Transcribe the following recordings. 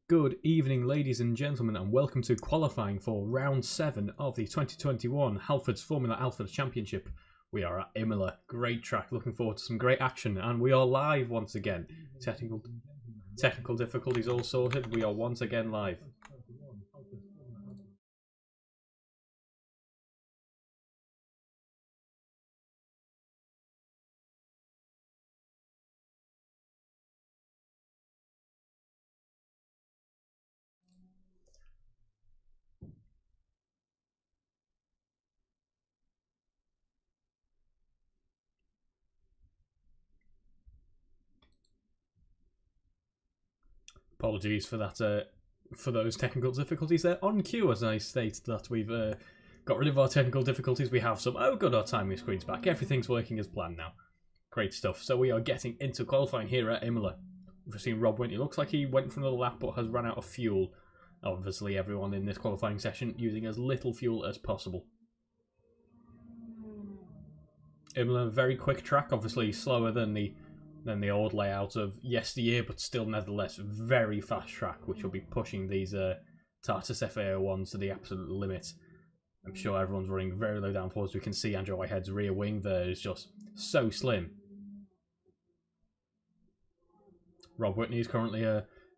Good evening, ladies and gentlemen, and welcome to qualifying for round 7 of the 2021 Halfords Formula Alfa Championship. We are at Imola. Great track, looking forward to some great action, and we are live once again. Technical difficulties all sorted, we are once again live. Apologies for that, for those technical difficulties. They're on cue, as I stated that we've got rid of our technical difficulties. We have some. Oh, good, our timing screen's back. Everything's working as planned now. Great stuff. So we are getting into qualifying here at Imola. We've seen Rob Whitney. Looks like he went for another lap, but has run out of fuel. Obviously, everyone in this qualifying session using as little fuel as possible. Imola, very quick track, obviously slower than the old layout of yesteryear, but still nevertheless very fast track, which will be pushing these Tartus FA01s to the absolute limit. I'm sure everyone's running very low downforce. We can see Andrew Whitehead's rear wing there is just so slim. Rob Whitney is currently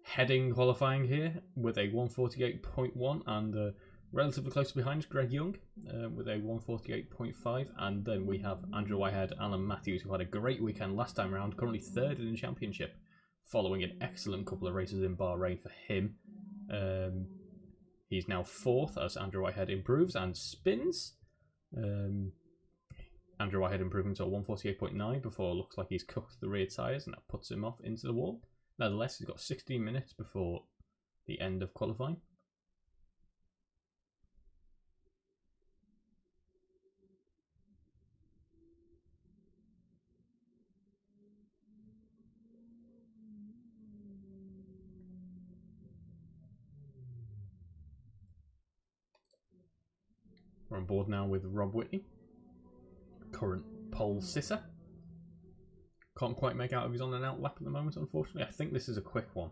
heading qualifying here with a 148.1 and relatively close behind Greg Young with a 148.5, and then we have Andrew Whitehead, Alan Matthews, who had a great weekend last time round, currently third in the championship, following an excellent couple of races in Bahrain for him. He's now fourth as Andrew Whitehead improves and spins. Andrew Whitehead improving to a 148.9 before it looks like he's cooked the rear tyres, and that puts him off into the wall. Nevertheless, he's got 16 minutes before the end of qualifying. We're on board now with Rob Whitney, current pole sitter. Can't quite make out if he's on an out lap at the moment, unfortunately. I think this is a quick one.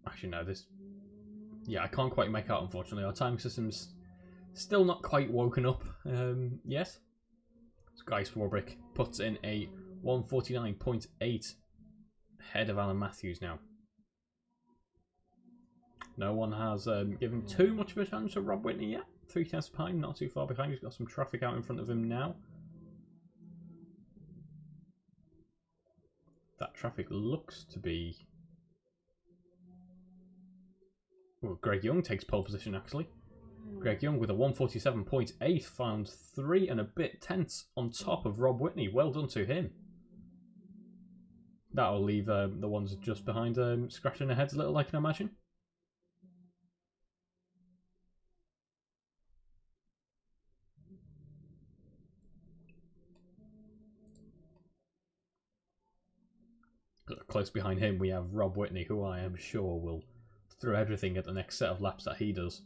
Actually, no, this... Yeah, I can't quite make out, unfortunately. Our timing system's still not quite woken up yet. Guy Swarbrick puts in a 149.8 ahead of Alan Matthews now. No one has given too much of a chance to Rob Whitney yet. 3 tenths behind, not too far behind. He's got some traffic out in front of him now. That traffic looks to be... Well, Greg Young takes pole position, actually. Greg Young with a 147.8 found 3 and a bit tenths on top of Rob Whitney. Well done to him. That'll leave the ones just behind scratching their heads a little, I can imagine. Close behind him we have Rob Whitney, who I am sure will throw everything at the next set of laps that he does.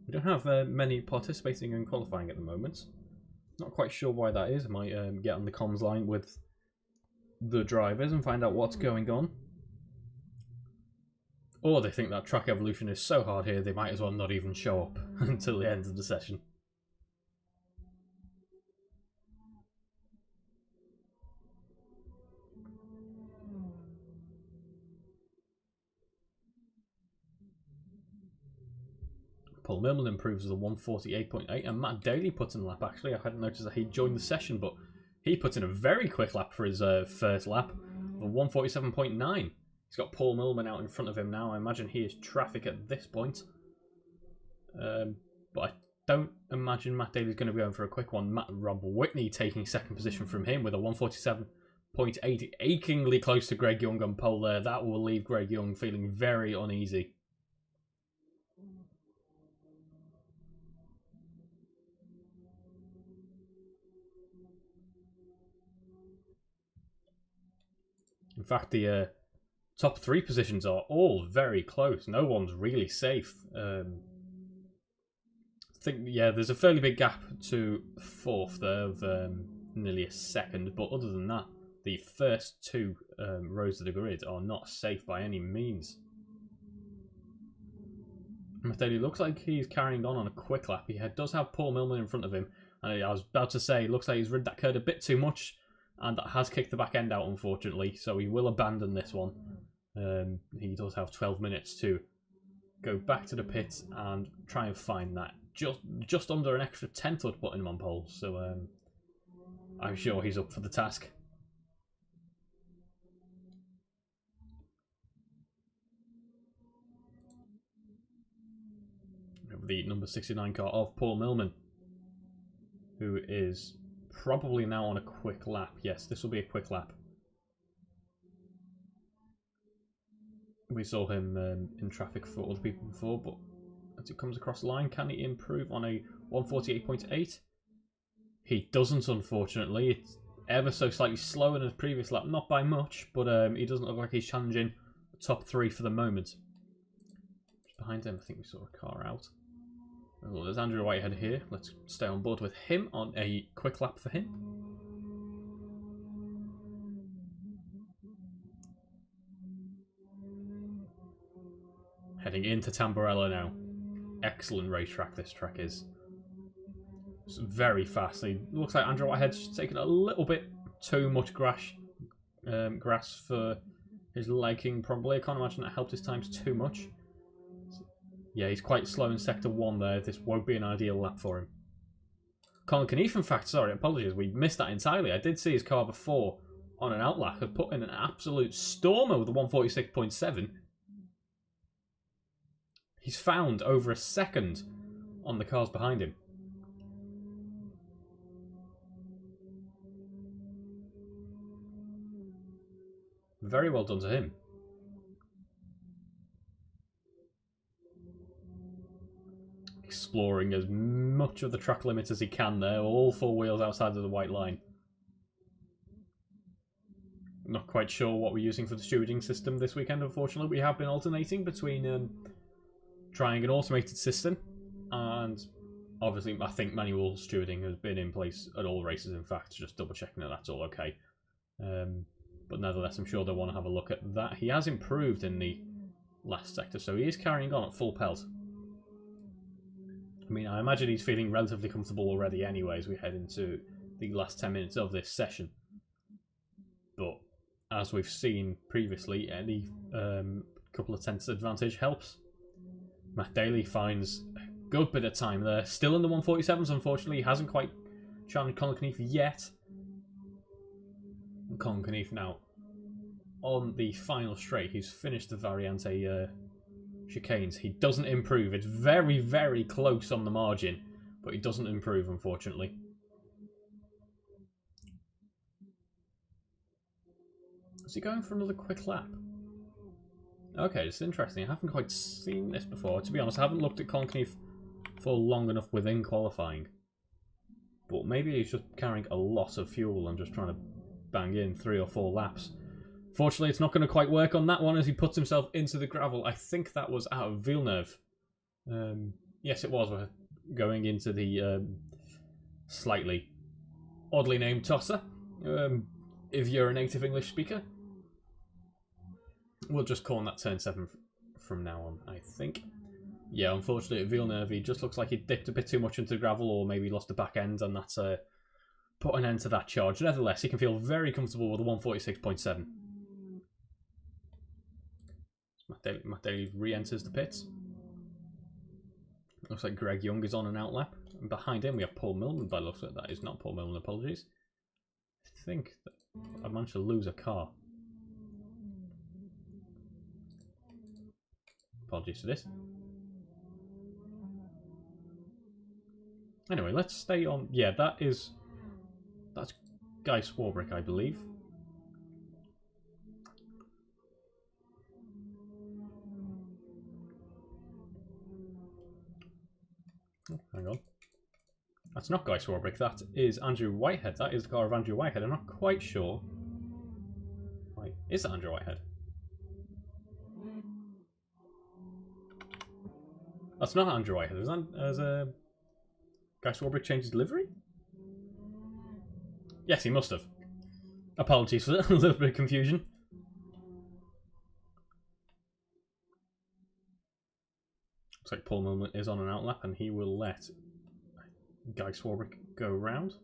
We don't have many participating in qualifying at the moment. Not quite sure why that is. I might get on the comms line with the drivers and find out what's going on. Or they think that track evolution is so hard here they might as well not even show up until the end of the session. Paul Millman improves to the 148.8, and Matt Daly puts in a lap. Actually, I hadn't noticed that he joined the session, but he puts in a very quick lap for his first lap, the 147.9. He's got Paul Millman out in front of him now. I imagine he is traffic at this point. But I don't imagine Matt Daly's going to be going for a quick one. Rob Whitney taking second position from him with a 147.8, achingly close to Greg Young on pole there. That will leave Greg Young feeling very uneasy. In fact, the top 3 positions are all very close. No one's really safe. I think, yeah, there's a fairly big gap to 4th there of nearly a second, but other than that, the first 2 rows of the grid are not safe by any means. Matteli looks like he's carrying on a quick lap. He does have Paul Millman in front of him, and I was about to say, it looks like he's rid that curve a bit too much, and that has kicked the back end out, unfortunately, so he will abandon this one. He does have 12 minutes to go back to the pit and try and find that. Just under an extra 10th would put him on pole, so I'm sure he's up for the task. The number 69 car of Paul Millman, who is probably now on a quick lap. Yes, this will be a quick lap. We saw him in traffic for other people before, but as it comes across the line, can he improve on a 148.8? He doesn't, unfortunately. It's ever so slightly slower than his previous lap, not by much, but he doesn't look like he's challenging the top 3 for the moment. Just behind him, I think we saw a car out. Well, there's Andrew Whitehead here. Let's stay on board with him on a quick lap for him. Heading into Tamburello now. Excellent racetrack this track is. It's very fast. It looks like Andrew Whitehead's taken a little bit too much grass for his liking, probably. I can't imagine that helped his times too much. Yeah, he's quite slow in Sector 1 there. This won't be an ideal lap for him. Colin Keneath, in fact, sorry, apologies, we missed that entirely. I did see his car before on an outlap. Had put in an absolute stormer with a 146.7. He's found over a second on the cars behind him. Very well done to him. Exploring as much of the track limit as he can there, all 4 wheels outside of the white line. Not quite sure what we're using for the stewarding system this weekend, unfortunately. We have been alternating between trying an automated system and obviously I think manual stewarding has been in place at all races, in fact, just double checking that that's all okay. But nevertheless, I'm sure they'll want to have a look at that. He has improved in the last sector, so he is carrying on at full pelt. I mean, I imagine he's feeling relatively comfortable already anyway as we head into the last 10 minutes of this session. But as we've seen previously, any couple of tenths advantage helps. Matt Daly finds a good bit of time there. Still in the 147s, unfortunately. He hasn't quite challenged Colin Keneath yet. And Colin Keneath now on the final straight. He's finished the Variante chicanes. He doesn't improve. It's very, very close on the margin, but he doesn't improve, unfortunately. Is he going for another quick lap? Okay, it's interesting. I haven't quite seen this before. To be honest, I haven't looked at Colin Keneath for long enough within qualifying. But maybe he's just carrying a lot of fuel and just trying to bang in 3 or 4 laps. Fortunately, it's not going to quite work on that one as he puts himself into the gravel. I think that was out of Villeneuve. Yes, it was. We're going into the slightly oddly named Tosser. If you're a native English speaker. We'll just call him that turn 7 from now on, I think. Yeah, unfortunately at Villeneuve, he just looks like he dipped a bit too much into the gravel or maybe lost the back end, and that's put an end to that charge. Nevertheless, he can feel very comfortable with a 146.7. Matt Daly re-enters the pits. Looks like Greg Young is on an outlap. And behind him we have Paul Millman, by the looks of it. That is not Paul Millman, apologies. I think that I managed to lose a car. Apologies for this. Anyway, let's stay on. Yeah, that's Guy Swarbrick, I believe. Oh, hang on. That's not Guy Swarbrick, that is Andrew Whitehead. That is the car of Andrew Whitehead. I'm not quite sure. Wait, is that Andrew Whitehead? That's not Andrew Whitehead. Has Guy Swarbrick changed his livery? Yes, he must have. Apologies for that. A little bit of confusion. Looks like Paul Millman is on an outlap, and he will let Guy Swarbrick go round.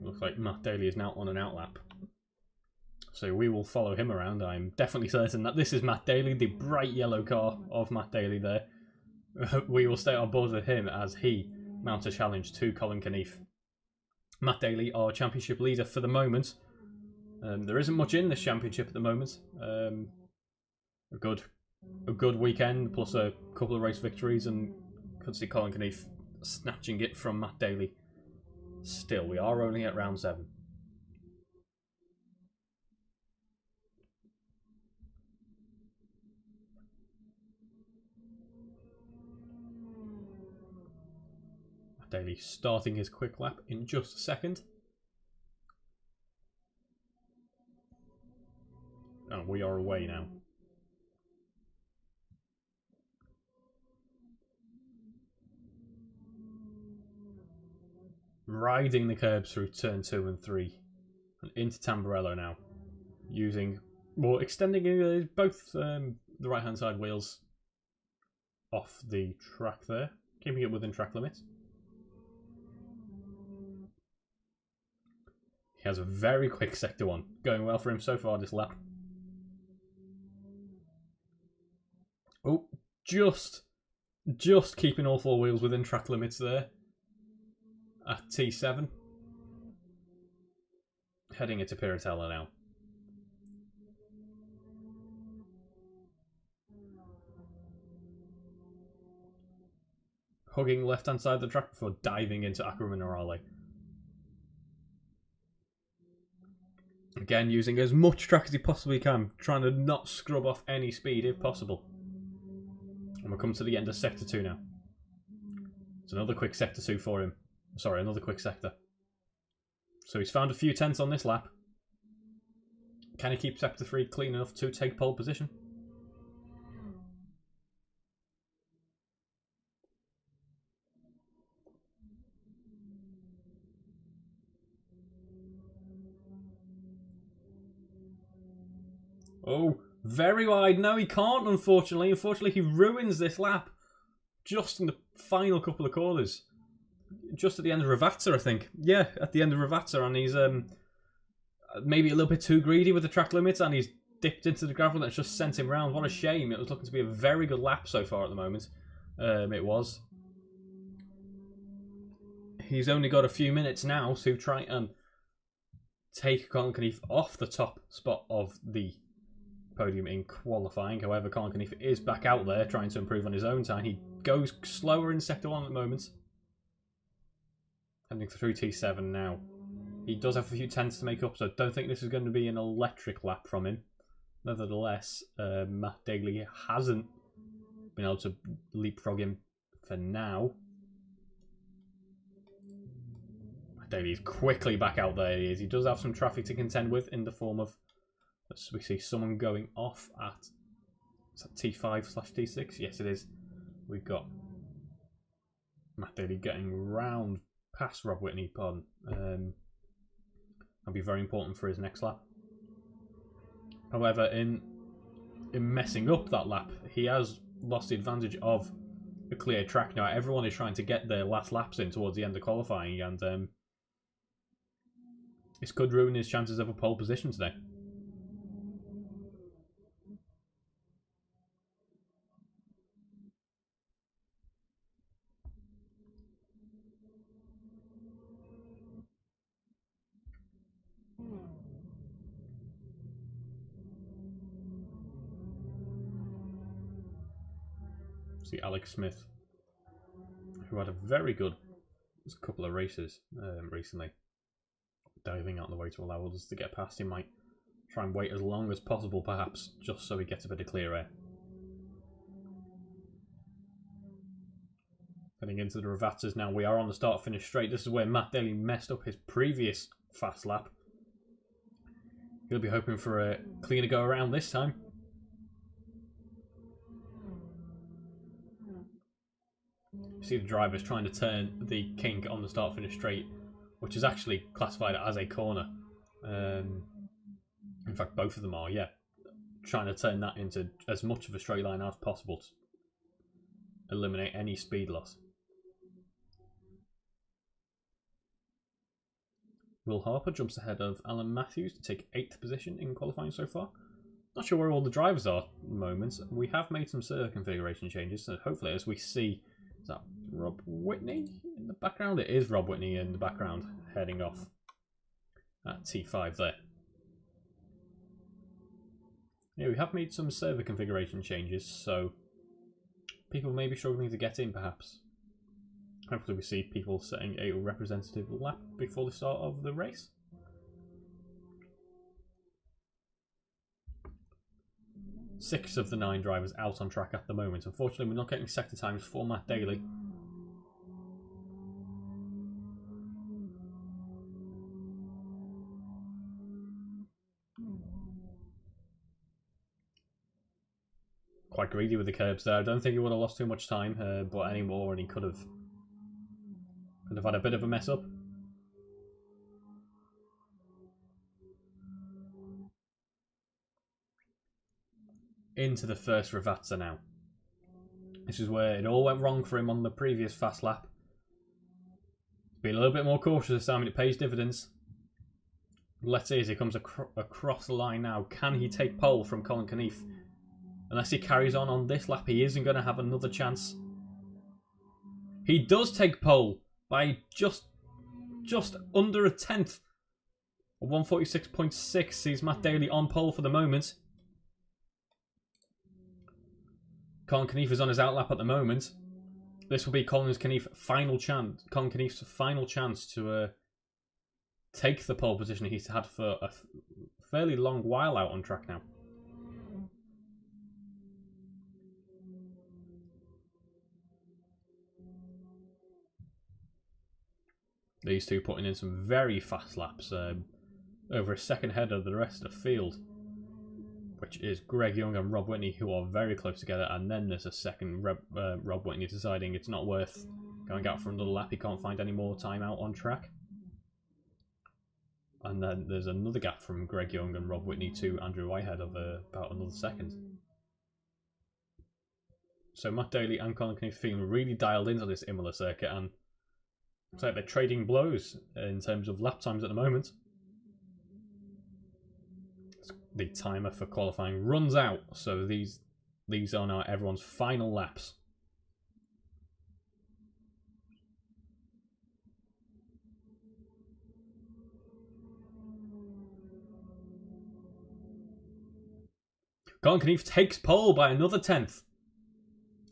Looks like Matt Daly is now on an outlap. So we will follow him around. I'm definitely certain that this is Matt Daly, the bright yellow car of Matt Daly there. We will stay on board with him as he mounts a challenge to Colin Knief. Matt Daly, our championship leader for the moment. There isn't much in this championship at the moment. A good weekend, plus a couple of race victories, and could see Colin Knief snatching it from Matt Daly. Still, we are only at round 7. Matt Daly starting his quick lap in just a second. And we are away now. Riding the curbs through turn 2 and 3 and into Tamburello now, extending both the right hand side wheels off the track there, keeping it within track limits. He has a very quick sector 1, going well for him so far this lap. Oh, just keeping all 4 wheels within track limits there. At T7. Heading into Piratella now. Hugging left hand side of the track before diving into Acqua Minerale. Again, using as much track as he possibly can, trying to not scrub off any speed if possible. And we'll come to the end of Sector 2 now. It's another quick Sector 2 for him. Sorry, another quick sector. So he's found a few tenths on this lap. Can he keep Sector 3 clean enough to take pole position? Oh, very wide. No, he can't, unfortunately. Unfortunately, he ruins this lap just in the final couple of corners. Just at the end of Ravazza, I think. Yeah, at the end of Ravazza, and he's maybe a little bit too greedy with the track limits, and he's dipped into the gravel that's just sent him round. What a shame. It was looking to be a very good lap so far at the moment. It was. He's only got a few minutes now to try and take Colin Knief off the top spot of the podium in qualifying. However, Colin Knief is back out there trying to improve on his own time. He goes slower in Sector 1 at the moment. Heading through T7 now. He does have a few tenths to make up, so I don't think this is going to be an electric lap from him. Nevertheless, Matt Daly hasn't been able to leapfrog him for now. Matt Daly is quickly back out there. He does have some traffic to contend with in the form of, we see someone going off at, is that T5/T6? Yes, it is. We've got Matt Daly getting round past Rob Whitney, pardon. That'll be very important for his next lap. However, in messing up that lap, he has lost the advantage of a clear track now. Everyone is trying to get their last laps in towards the end of qualifying, and this could ruin his chances of a pole position today. See Alex Smith, who had a very good couple of races recently, diving out the way to allow others to get past. He might try and wait as long as possible, perhaps, just so he gets a bit of clear air. Heading into the Ravazzas now. We are on the start-finish straight. This is where Matt Daly messed up his previous fast lap. He'll be hoping for a cleaner go around this time. See the drivers trying to turn the kink on the start finish straight, which is actually classified as a corner. In fact, both of them are, yeah. Trying to turn that into as much of a straight line as possible to eliminate any speed loss. Will Harper jumps ahead of Alan Matthews to take 8th position in qualifying so far. Not sure where all the drivers are at the moment. We have made some server configuration changes, so hopefully as we see... Is that Rob Whitney in the background? It is Rob Whitney in the background, heading off at T5 there. Yeah, we have made some server configuration changes, so people may be struggling to get in, perhaps. Hopefully we see people setting a representative lap before the start of the race. Six of the 9 drivers out on track at the moment. Unfortunately, we're not getting sector times for Matt Daly. Quite greedy with the curbs there. I don't think he would have lost too much time, but any more, and he could have had a bit of a mess up. Into the first Ravazza now. This is where it all went wrong for him on the previous fast lap. Be a little bit more cautious this time and it pays dividends. Let's see as he comes across the line now. Can he take pole from Colin Knief? Unless he carries on this lap, he isn't going to have another chance. He does take pole by just under a tenth. 146.6 sees Matt Daly on pole for the moment. Colin Knief is on his outlap at the moment. This will be Colin Knief's final chance to take the pole position he's had for a fairly long while out on track now. These two putting in some very fast laps, over a second ahead of the rest of the field, which is Greg Young and Rob Whitney, who are very close together, and then there's a second Rob Whitney deciding it's not worth going out for another lap. He can't find any more time out on track. And then there's another gap from Greg Young and Rob Whitney to Andrew Whitehead of about another second. So Matt Daly and Colin Knief feeling really dialed into this Imola circuit, and looks like they're trading blows in terms of lap times at the moment. The timer for qualifying runs out, so these are now everyone's final laps. Colin Knief takes pole by another tenth.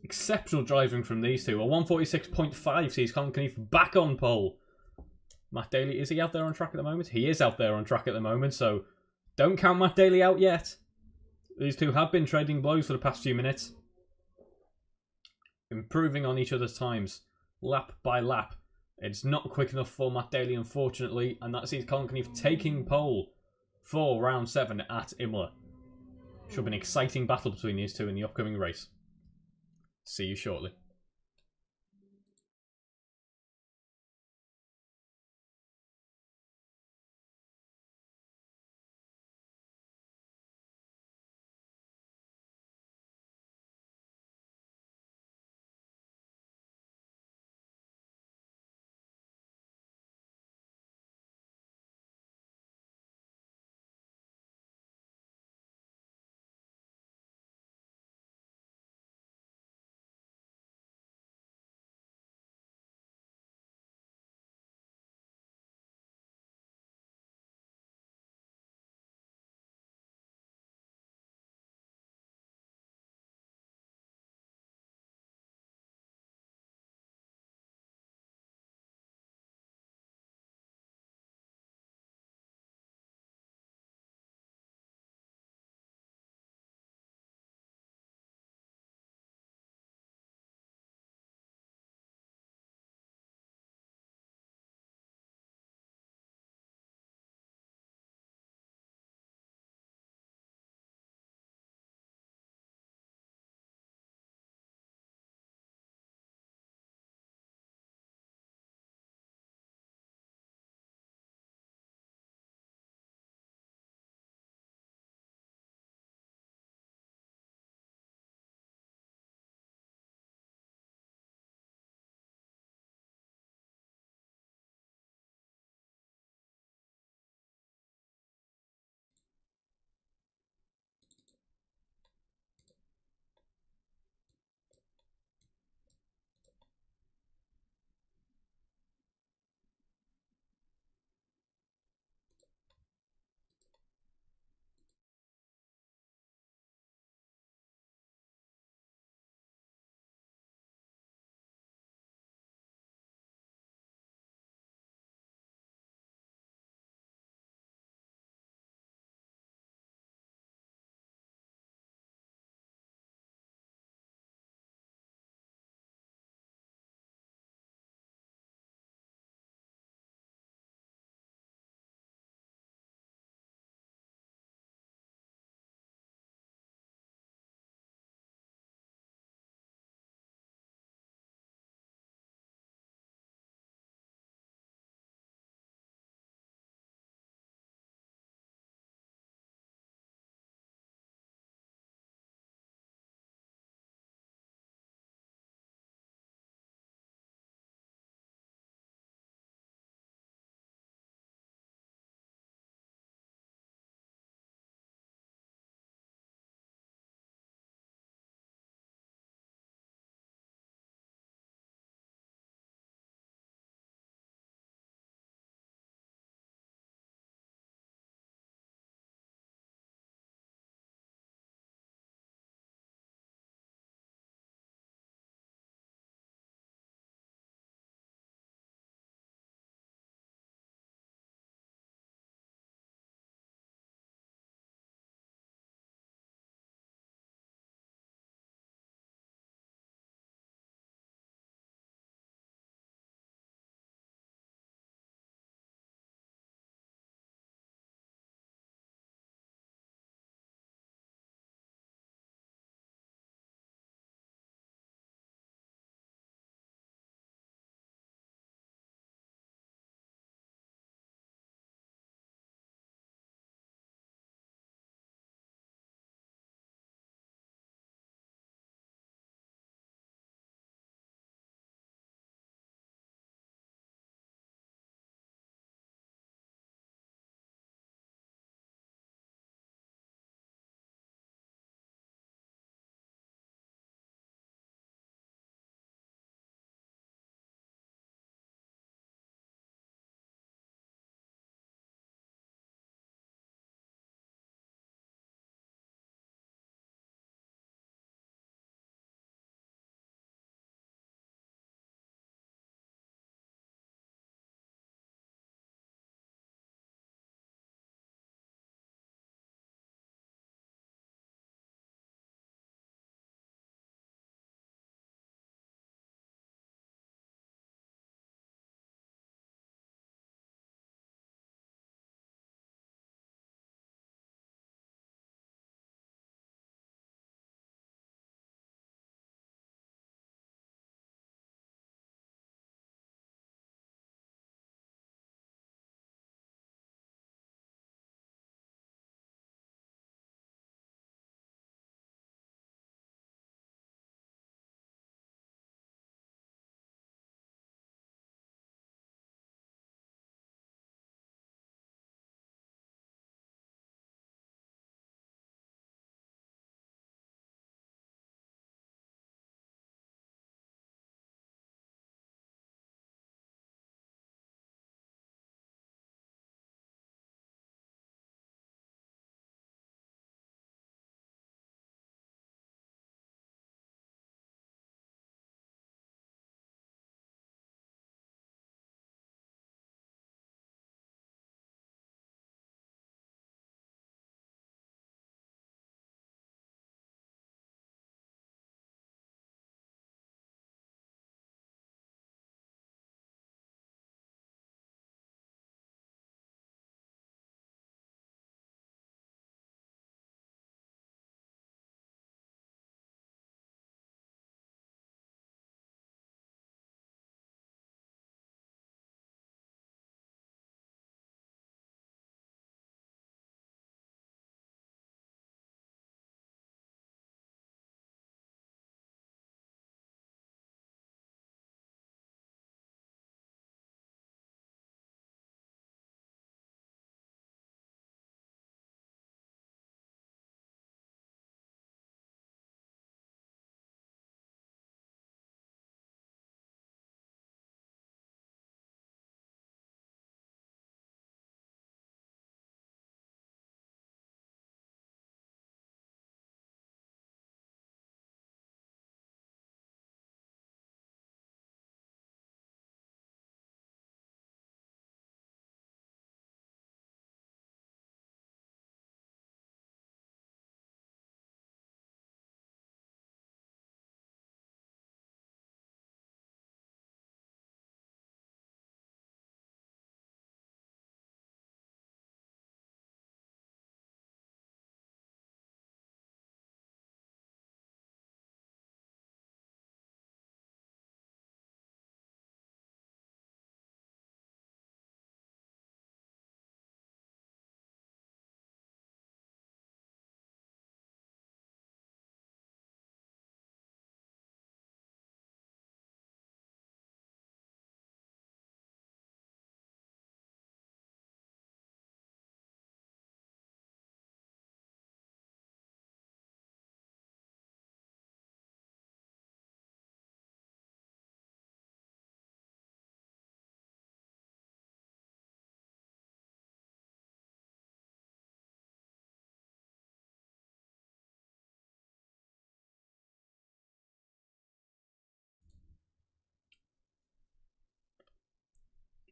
Exceptional driving from these two. A 146.5 sees Colin Knief back on pole. Matt Daly, is he out there on track at the moment? He is out there on track at the moment, so don't count Matt Daly out yet. These two have been trading blows for the past few minutes. Improving on each other's times, lap by lap. It's not quick enough for Matt Daly, unfortunately, and that sees Colin Knief taking pole for round 7 at Imola. Should be an exciting battle between these two in the upcoming race. See you shortly.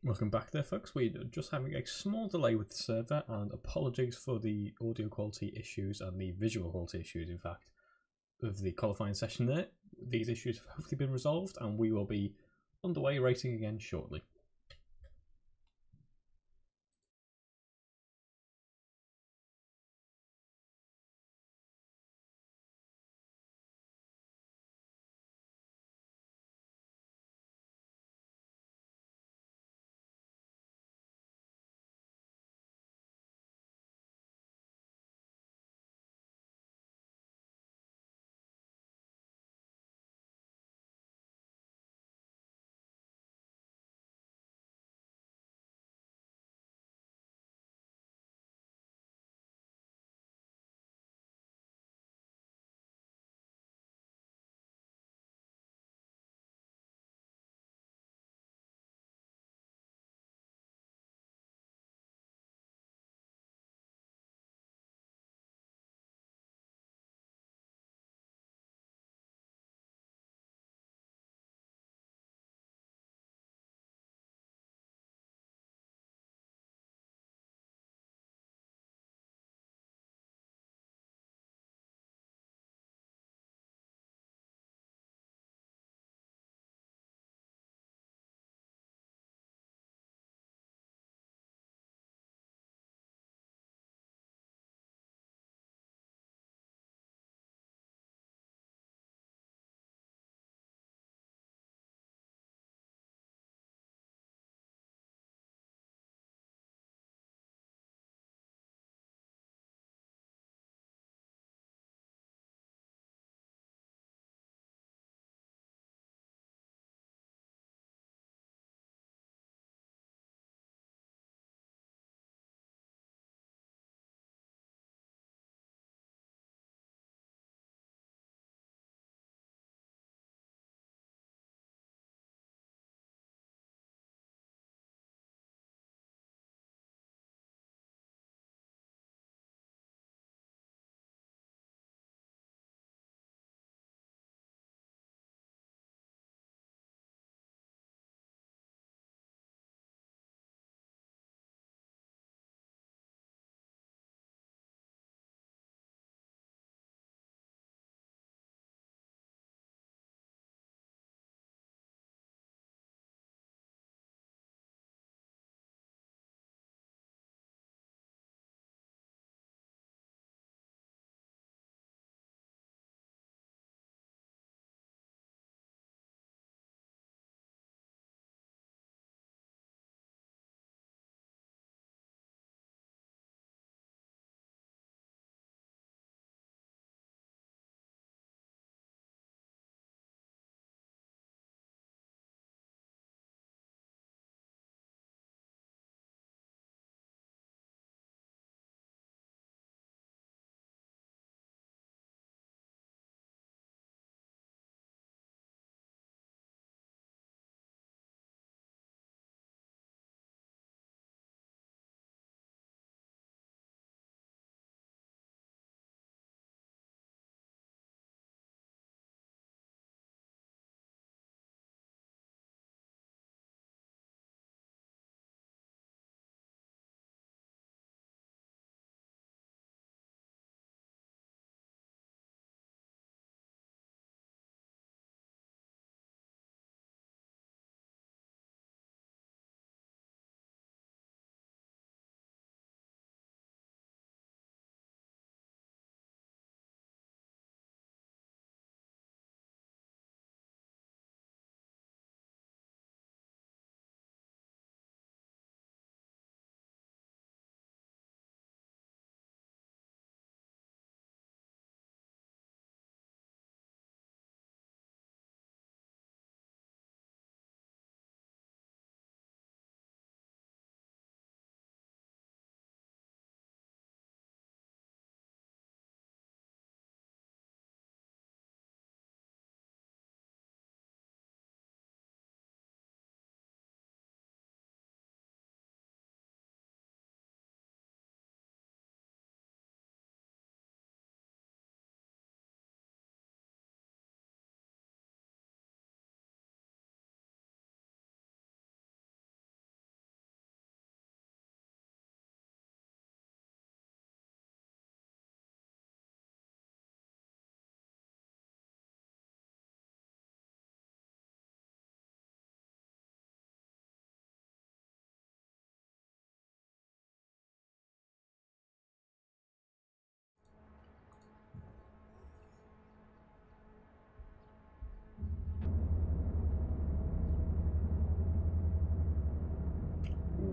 Welcome back there, folks. We're just having a small delay with the server, and apologies for the audio quality issues and the visual quality issues, in fact, of the qualifying session there. These issues have hopefully been resolved, and we will be underway racing again shortly.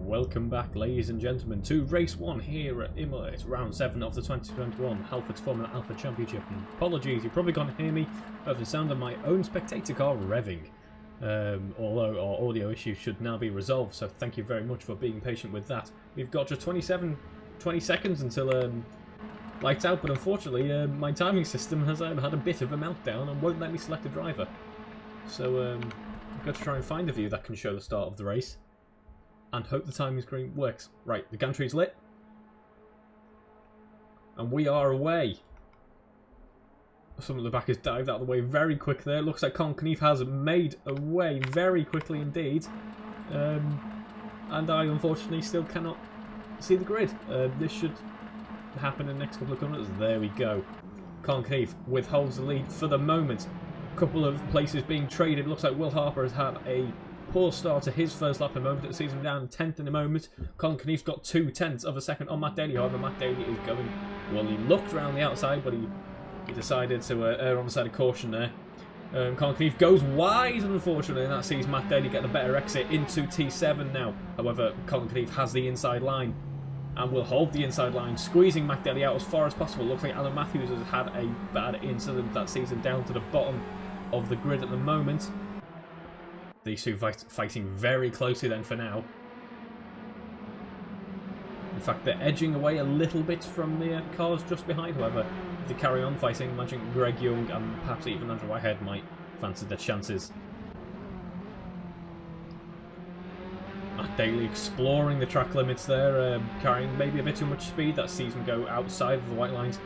Welcome back, ladies and gentlemen, to race 1 here at Imola. It's round 7 of the 2021 Halfords Formula Alpha Championship. And apologies, you probably can't hear me over the sound of my own spectator car revving. Although our audio issues should now be resolved, so thank you very much for being patient with that. We've got just 20 seconds until lights out, but unfortunately my timing system has had a bit of a meltdown and won't let me select a driver. So I've got to try and find a view that can show the start of the race and hope the timing screen works. Right, the gantry's lit and we are away. Some of the back has dived out of the way very quick there. Looks like Colin Knief has made away very quickly indeed. And I unfortunately still cannot see the grid. This should happen in the next couple of corners. There we go. Colin Knief withholds the lead for the moment. A couple of places being traded. Looks like Will Harper has had a poor start to his first lap in a moment. It sees him down 10th in a moment. Colin Knief's got 2/10 of a second on Matt Daly. However, Matt Daly is going... Well, he looked around the outside, but he decided to err on the side of caution there. Colin Knief goes wide, unfortunately, and that sees Matt Daly get the better exit into T7 now. However, Colin Knief has the inside line and will hold the inside line, squeezing Matt Daly out as far as possible. Looks like Alan Matthews has had a bad incident that sees him down to the bottom of the grid at the moment. These two fighting very closely then for now. In fact, they're edging away a little bit from the cars just behind. However, if they carry on fighting, imagine Greg Young and perhaps even Andrew Whitehead might fancy their chances. Matt Daly exploring the track limits there, carrying maybe a bit too much speed. That sees him go outside of the white lines.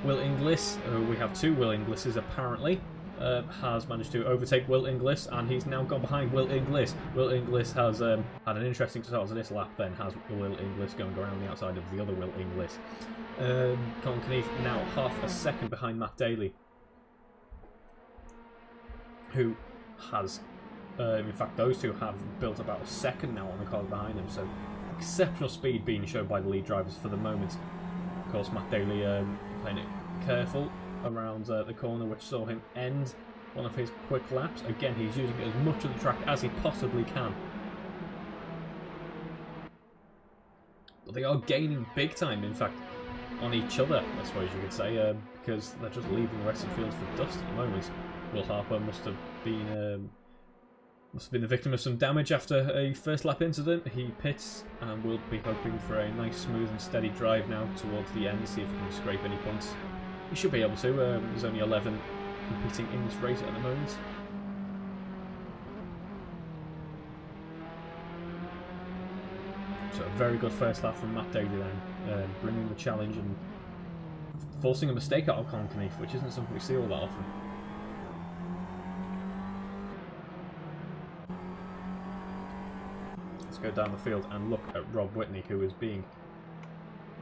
Will Inglis, we have two Will Inglis's apparently, has managed to overtake Will Inglis, and he's now gone behind Will Inglis. Will Inglis has had an interesting start to this lap, then has Will Inglis going around the outside of the other Will Inglis. Colin Knief now half a second behind Matt Daly, who has, in fact, those two have built about a second now on the car behind them, so exceptional speed being shown by the lead drivers for the moment. Of course, Matt Daly playing it careful around the corner, which saw him end one of his quick laps. Again, he's using as much of the track as he possibly can. But they are gaining big time, in fact, on each other, I suppose you could say, because they're just leaving the rest of the field for dust at the moment. Will Harper must have been the victim of some damage after a first lap incident. He pits and will be hoping for a nice, smooth and steady drive now towards the end, see if he can scrape any points. He should be able to. There's only 11 competing in this race at the moment. So a very good first lap from Matt Daly then, bringing the challenge and forcing a mistake out of Colin Knief, which isn't something we see all that often. Let's go down the field and look at Rob Whitney, who is being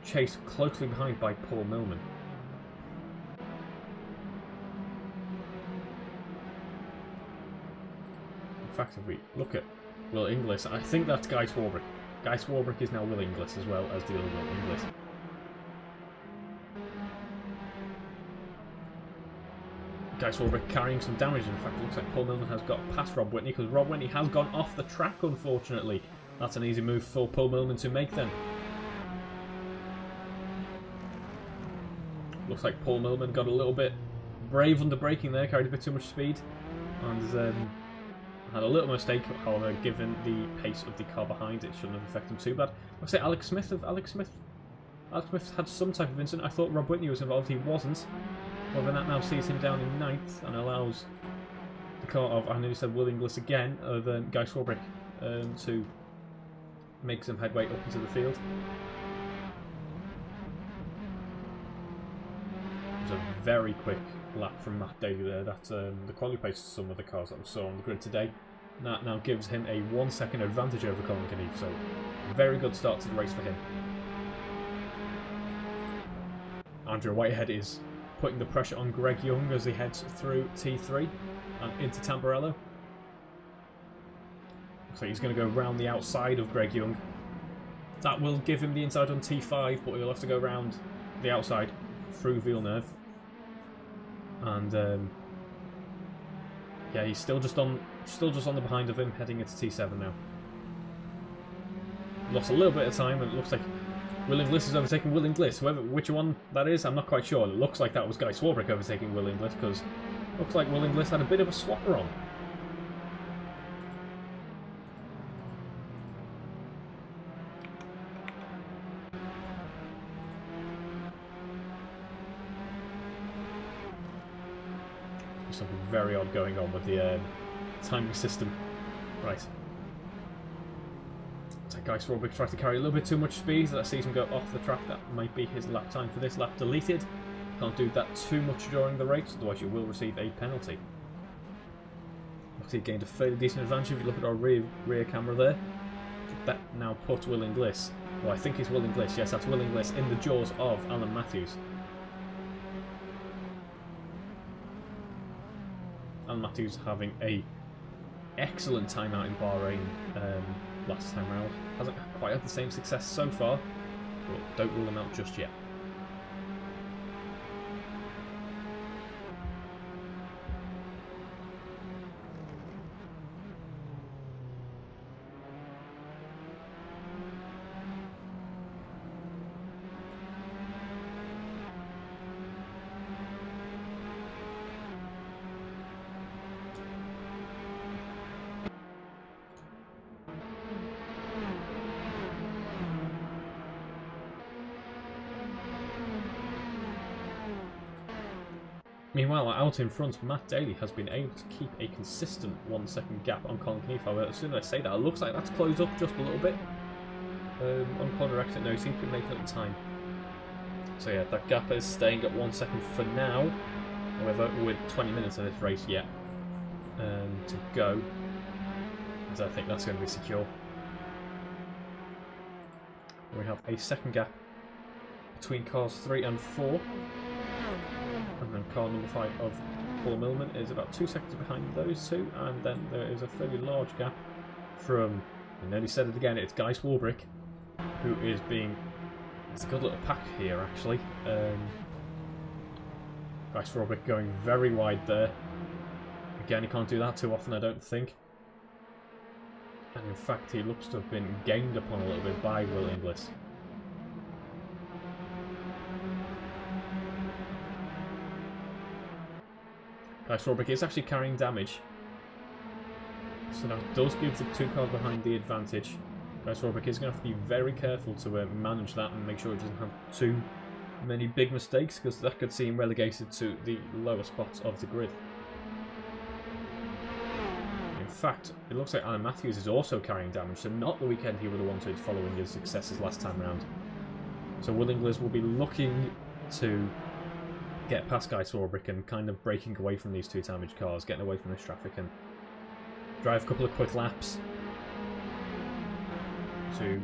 chased closely behind by Paul Millman. In fact, if we look at Will Inglis, I think that's Guy Swarbrick. Guy Swarbrick is now Will Inglis as well as the other Will Inglis. Guy Swarbrick carrying some damage. In fact, it looks like Paul Millman has got past Rob Whitney, because Rob Whitney has gone off the track, unfortunately. That's an easy move for Paul Millman to make then. Looks like Paul Millman got a little bit brave under braking there, carried a bit too much speed, and had a little mistake. However, given the pace of the car behind, it shouldn't have affected him too bad. I'll say Alex Smith had some type of incident. I thought Rob Whitney was involved. He wasn't. However, that now sees him down in 9th and allows the car of, I nearly said Will Inglis again, of Guy Swarbrick to make some headway up into the field. It was a very quick lap from Matt Daly there. That's the quality pace of some of the cars that we saw on the grid today. That now gives him a 1 second advantage over Colin Knief, so very good start to the race for him. Andrew Whitehead is putting the pressure on Greg Young as he heads through T3 and into Tamburello. So he's going to go round the outside of Greg Young. That will give him the inside on T5, but he'll have to go round the outside through Villeneuve. And yeah, he's still just on the behind of him, heading into T7 now. lost a little bit of time, and it looks like Will Inglis is overtaking Will Inglis. Which one that is, I'm not quite sure. It looks like that was Guy Swarbrick overtaking Will Inglis, because it looks like Will Inglis had a bit of a swapper on. There's something very odd going on with the timing system. Right. Guy Swarbrick tried to carry a little bit too much speed. That sees him go off the track. That might be his lap time for this lap deleted. Can't do that too much during the race, otherwise you will receive a penalty. Looks like he gained a fairly decent advantage if you look at our rear camera there. That now puts Will Inglis, well, I think it's Will Inglis, yes, that's Will Inglis, in the jaws of Alan Matthews. Alan Matthews having a excellent time out in Bahrain last time round. Hasn't quite had the same success so far, but don't rule him out just yet. Meanwhile, out in front, Matt Daly has been able to keep a consistent 1 second gap on Colin Knief. However, as soon as I say that, it looks like that's closed up just a little bit. On corner exit, no, he seems to be making up the time. So yeah, that gap is staying at 1 second for now. However, with 20 minutes of this race yet to go, as I think that's going to be secure. We have a second gap between cars 3 and 4. And then car number 5 of Paul Millman is about 2 seconds behind those two, and then there is a fairly large gap from, I nearly said it again, it's Guy Swarbrick, who is being, it's a good little pack here actually. Guy Swarbrick going very wide there. Again, he can't do that too often, I don't think. And in fact, he looks to have been gained upon a little bit by Will Inglis. Guy Swarbrick is actually carrying damage, so that does give the two cars behind the advantage. Guy Swarbrick is going to have to be very careful to manage that and make sure he doesn't have too many big mistakes, because that could see him relegated to the lower spots of the grid. In fact, it looks like Alan Matthews is also carrying damage, so not the weekend he would have wanted following his successes last time round. So Will Inglis will be looking to get past Guy Swarbrick and kind of breaking away from these two damaged cars, getting away from this traffic and drive a couple of quick laps.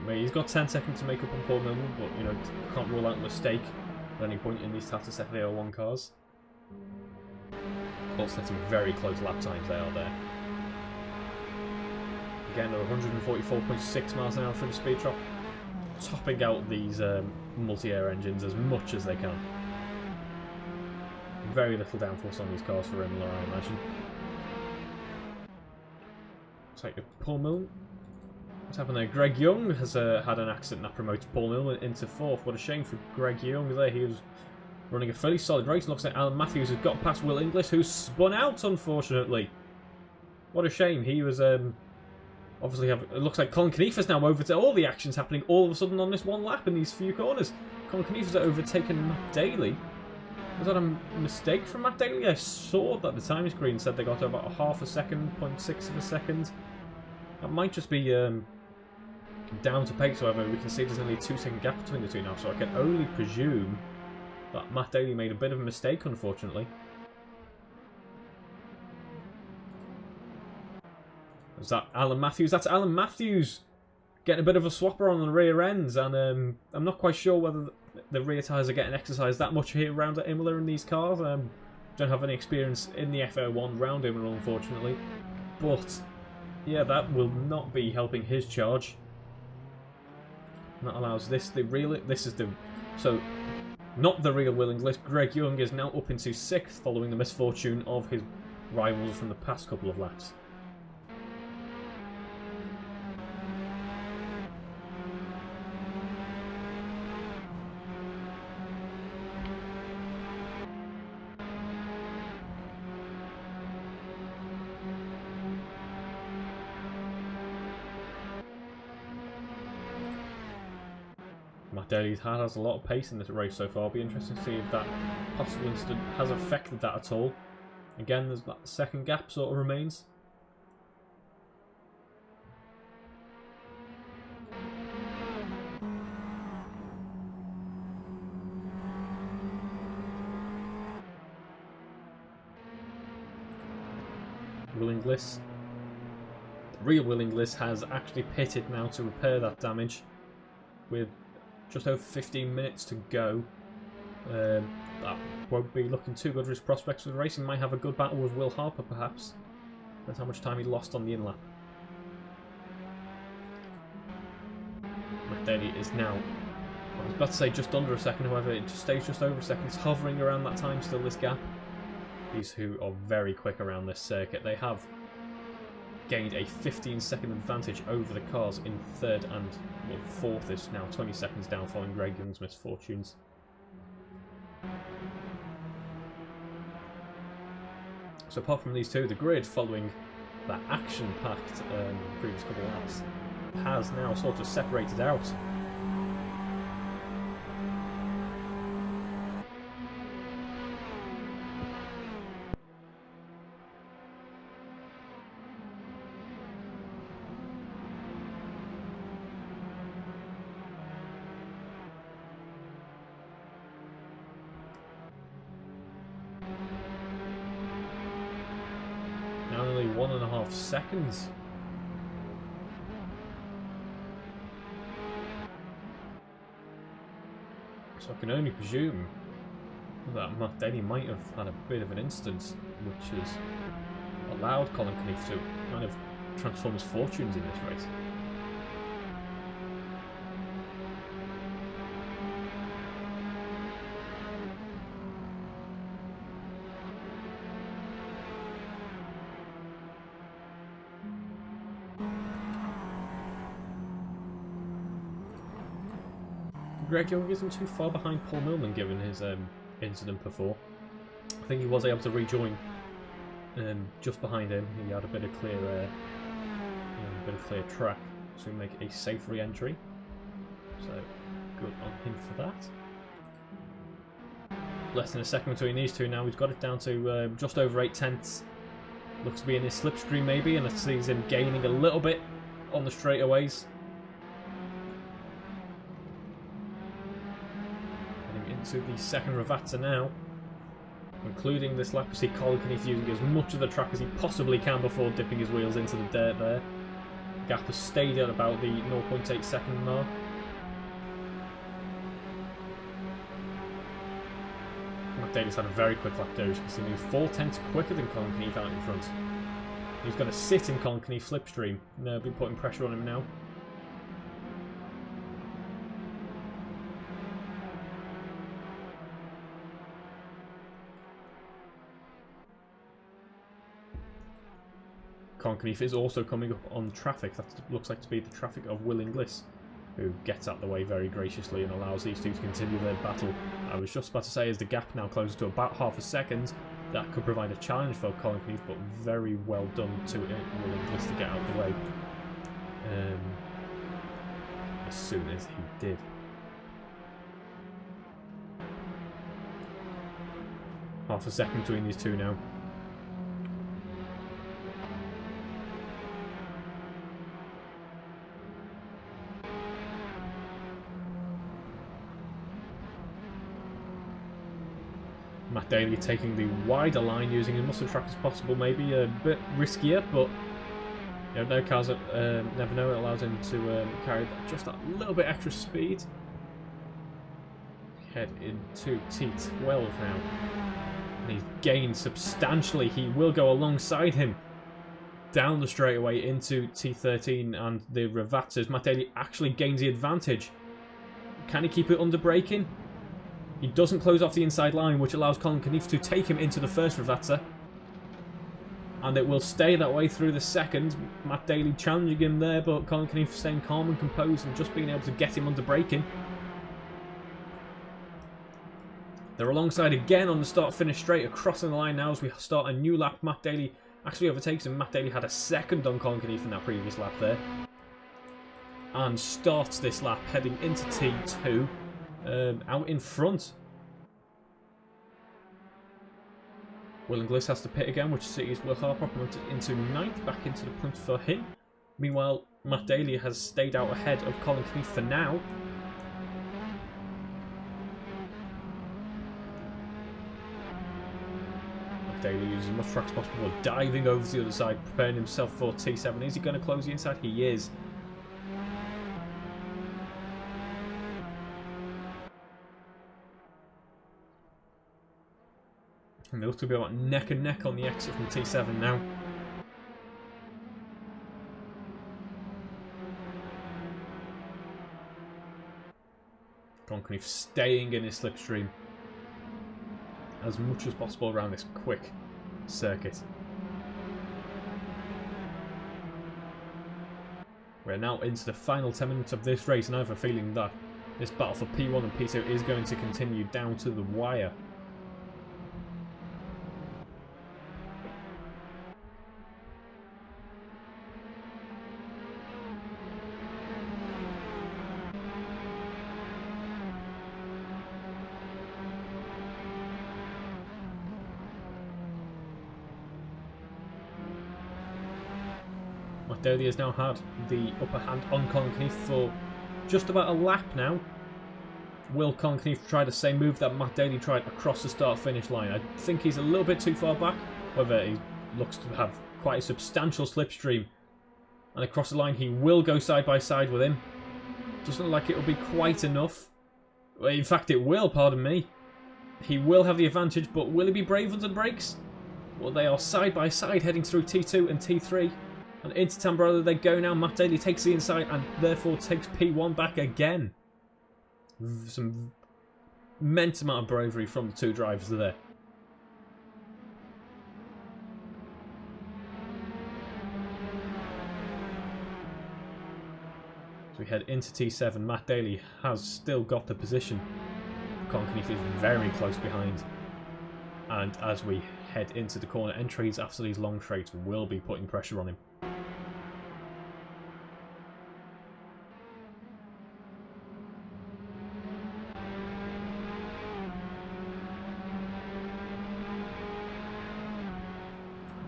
He's got 10 seconds to make up on Paul Millman, but you know, can't rule out a mistake at any point in these Tata Cephali 01 cars. All setting very close lap times they are there. Again, they're 144.6 miles an hour through the speed drop, topping out these multi-air engines as much as they can. Very little downforce on these cars for Imola, I imagine. Looks like Paul Millman. What's happened there? Greg Young has had an accident that promotes Paul Millman into 4th. What a shame for Greg Young there. He was running a fairly solid race. Looks like Alan Matthews has got past Will Inglis, who's spun out, unfortunately. What a shame. He was obviously it looks like Colin Knief is now over to all the actions happening all of a sudden on this one lap in these few corners. Colin Knief has overtaken Matt Daly. Was that a mistake from Matt Daly? I saw that the time screen said they got to about a half a second, 0.6 of a second. That might just be down to pace, however, we can see there's only a 2 second gap between the two now, so I can only presume that Matt Daly made a bit of a mistake, unfortunately. Is that Alan Matthews? That's Alan Matthews getting a bit of a swapper on the rear ends, and I'm not quite sure whether the rear tyres are getting exercised that much here around at Imola in these cars. Don't have any experience in the FO1 round Imola, unfortunately, but yeah, that will not be helping his charge. And that allows this is the so not the real Will Inglis. Greg Young is now up into 6th following the misfortune of his rivals from the past couple of laps. Daly has a lot of pace in this race so far. It'll be interesting to see if that possible incident has affected that at all. Again, there's that second gap sort of remains. Will Inglis. The real Will Inglis has actually pitted now to repair that damage with just over 15 minutes to go. That won't be looking too good for his prospects for the racing. Might have a good battle with Will Harper perhaps. That's how much time he lost on the in-lap. Matt Daly is now, I was about to say just under a second, however it just stays just over a second. It's hovering around that time still, this gap. These who are very quick around this circuit. They have gained a 15-second advantage over the cars in third and fourth is now 20 seconds down following Greg Young's misfortunes. So apart from these two, the grid following that action-packed previous couple of laps has now sort of separated out. Now only 1.5 seconds. So I can only presume that Matt Daly might have had a bit of an instance which has allowed Colin Knief to kind of transform his fortunes in this race. Greg Young isn't too far behind Paul Millman given his incident before. I think he was able to rejoin just behind him. He had a bit of clear track to make a safe re-entry. So good on him for that. Less than a second between these two now. He's got it down to just over 8 tenths. Looks to be in his slipstream maybe, and it sees him gaining a little bit on the straightaways. To the second Ravazza now, including this lap. You see Colin Knief using as much of the track as he possibly can before dipping his wheels into the dirt there. Gap has stayed at about the 0.8 second mark. Matt Daly's had a very quick lap there, as you can see, he's 4 tenths quicker than Colin Knief out in front. He's going to sit in Colin Knief's slipstream. They'll be putting pressure on him now. Colin Knief is also coming up on traffic. That looks like to be the traffic of Will Inglis, who gets out the way very graciously and allows these two to continue their battle. I was just about to say, as the gap now closes to about half a second, that could provide a challenge for Colin Knief, but very well done to Will Inglis to get out of the way as soon as he did. Half a second between these two now. Matt Daly taking the wider line, using as much of the track as possible, maybe a bit riskier, but you know, no cars never know. It allows him to carry just that little bit extra speed. Head into T12 now, and he's gained substantially. He will go alongside him down the straightaway into T13 and the Ravazzas. Matt Daly actually gains the advantage. Can he keep it under braking? He doesn't close off the inside line, which allows Colin Knief to take him into the first Ravazza. And it will stay that way through the second. Matt Daly challenging him there, but Colin Knief staying calm and composed and just being able to get him under braking. They're alongside again on the start-finish straight, across the line now as we start a new lap. Matt Daly actually overtakes him. Matt Daly had a second on Colin Knief in that previous lap there. And starts this lap heading into T2. out in front. Will Inglis has to pit again, which sees Will Harper promoted into 9th, back into the point for him. Meanwhile, Matt Daly has stayed out ahead of Colin Keith for now. Matt Daly uses as much track as possible, diving over to the other side, preparing himself for T7. Is he going to close the inside? He is. And they look to be about neck and neck on the exit from T7 now. Conkeneef staying in his slipstream as much as possible around this quick circuit. We're now into the final 10 minutes of this race, and I have a feeling that this battle for P1 and P2 is going to continue down to the wire. Matt Daly has now had the upper hand on Colin Keith for just about a lap now. Will Colin Keith try the same move that Matt Daly tried across the start-finish line? I think he's a little bit too far back. However, he looks to have quite a substantial slipstream. And across the line, he will go side by side with him. Doesn't look like it will be quite enough. Well, in fact, it will, pardon me. He will have the advantage, but will he be brave under the brakes? Well, they are side by side heading through T2 and T3. And into Tamburello they go now. Matt Daly takes the inside and therefore takes P1 back again. Some immense amount of bravery from the two drivers there. So we head into T7. Matt Daly has still got the position. Conkeneef is very close behind. And as we head into the corner entries after these long straights, will be putting pressure on him.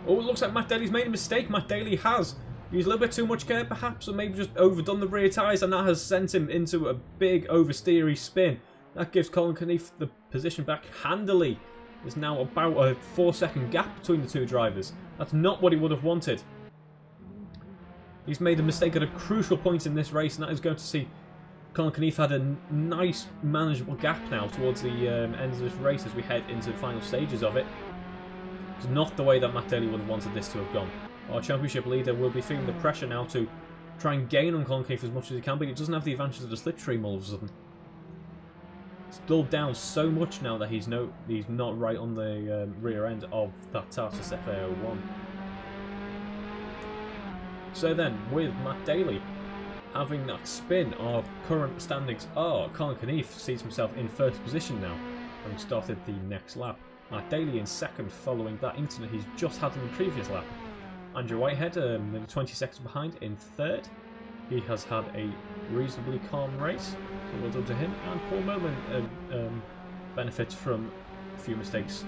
Oh, it looks like Matt Daly's made a mistake. Matt Daly has used a little bit too much care, perhaps, or maybe just overdone the rear tyres, and that has sent him into a big oversteery spin. That gives Colin Keith the position back handily. There's now about a 4-second gap between the two drivers. That's not what he would have wanted. He's made a mistake at a crucial point in this race, and that is going to see Colin Keith had a nice, manageable gap now towards the end of this race as we head into the final stages of it. It's not the way that Matt Daly would have wanted this to have gone. Our championship leader will be feeling the pressure now to try and gain on Colin Keith as much as he can, but he doesn't have the advantage of the slipstream all of a sudden. It's dulled down so much now that he's not right on the rear end of that Tarsus FA01. So then, with Matt Daly having that spin, our current standings are Colin Keith sees himself in first position now, having started the next lap. Matt Daly in second following that incident he's just had in the previous lap. Andrew Whitehead, maybe 20 seconds behind, in third. He has had a reasonably calm race, so well done to him. And Paul Moman benefits from a few mistakes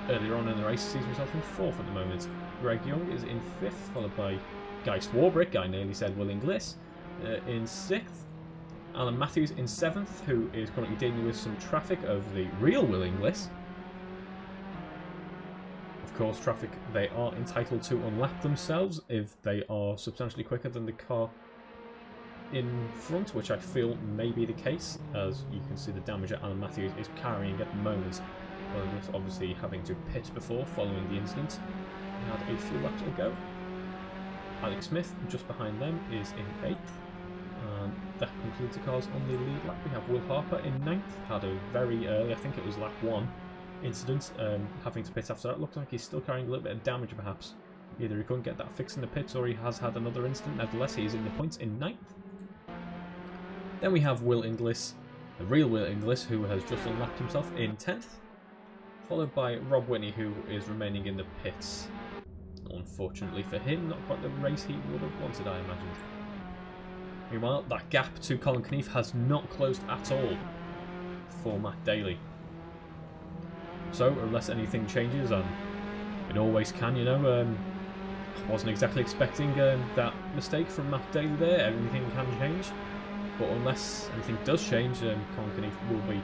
earlier on in the race, sees himself in fourth at the moment. Greg Young is in fifth, followed by Guy Swarbrick, I nearly said Will Inglis, in sixth. Alan Matthews in seventh, who is currently dealing with some traffic over the real Will Inglis. Of course, traffic they are entitled to unlap themselves if they are substantially quicker than the car in front, which I feel may be the case, as you can see the damage that Alan Matthews is carrying at the moment. Well, obviously having to pit before following the incident. He had a few laps to go. Alex Smith, just behind them, is in 8th. And that concludes the cars on the lead lap. We have Will Harper in 9th. Had a very early, I think it was lap 1, incident, having to pit after that. Looks like he's still carrying a little bit of damage, perhaps. Either he couldn't get that fixed in the pits, or he has had another incident. Nevertheless, he is in the points in 9th. Then we have Will Inglis, the real Will Inglis, who has just unlapped himself in 10th. Followed by Rob Whitney, who is remaining in the pits. Unfortunately for him, not quite the race he would have wanted, I imagine. Meanwhile, that gap to Colin Keith has not closed at all. for Matt Daly. So, unless anything changes, and it always can, you know, I wasn't exactly expecting that mistake from Matt Daly there. Everything can change. But unless anything does change, Colin Keneath will be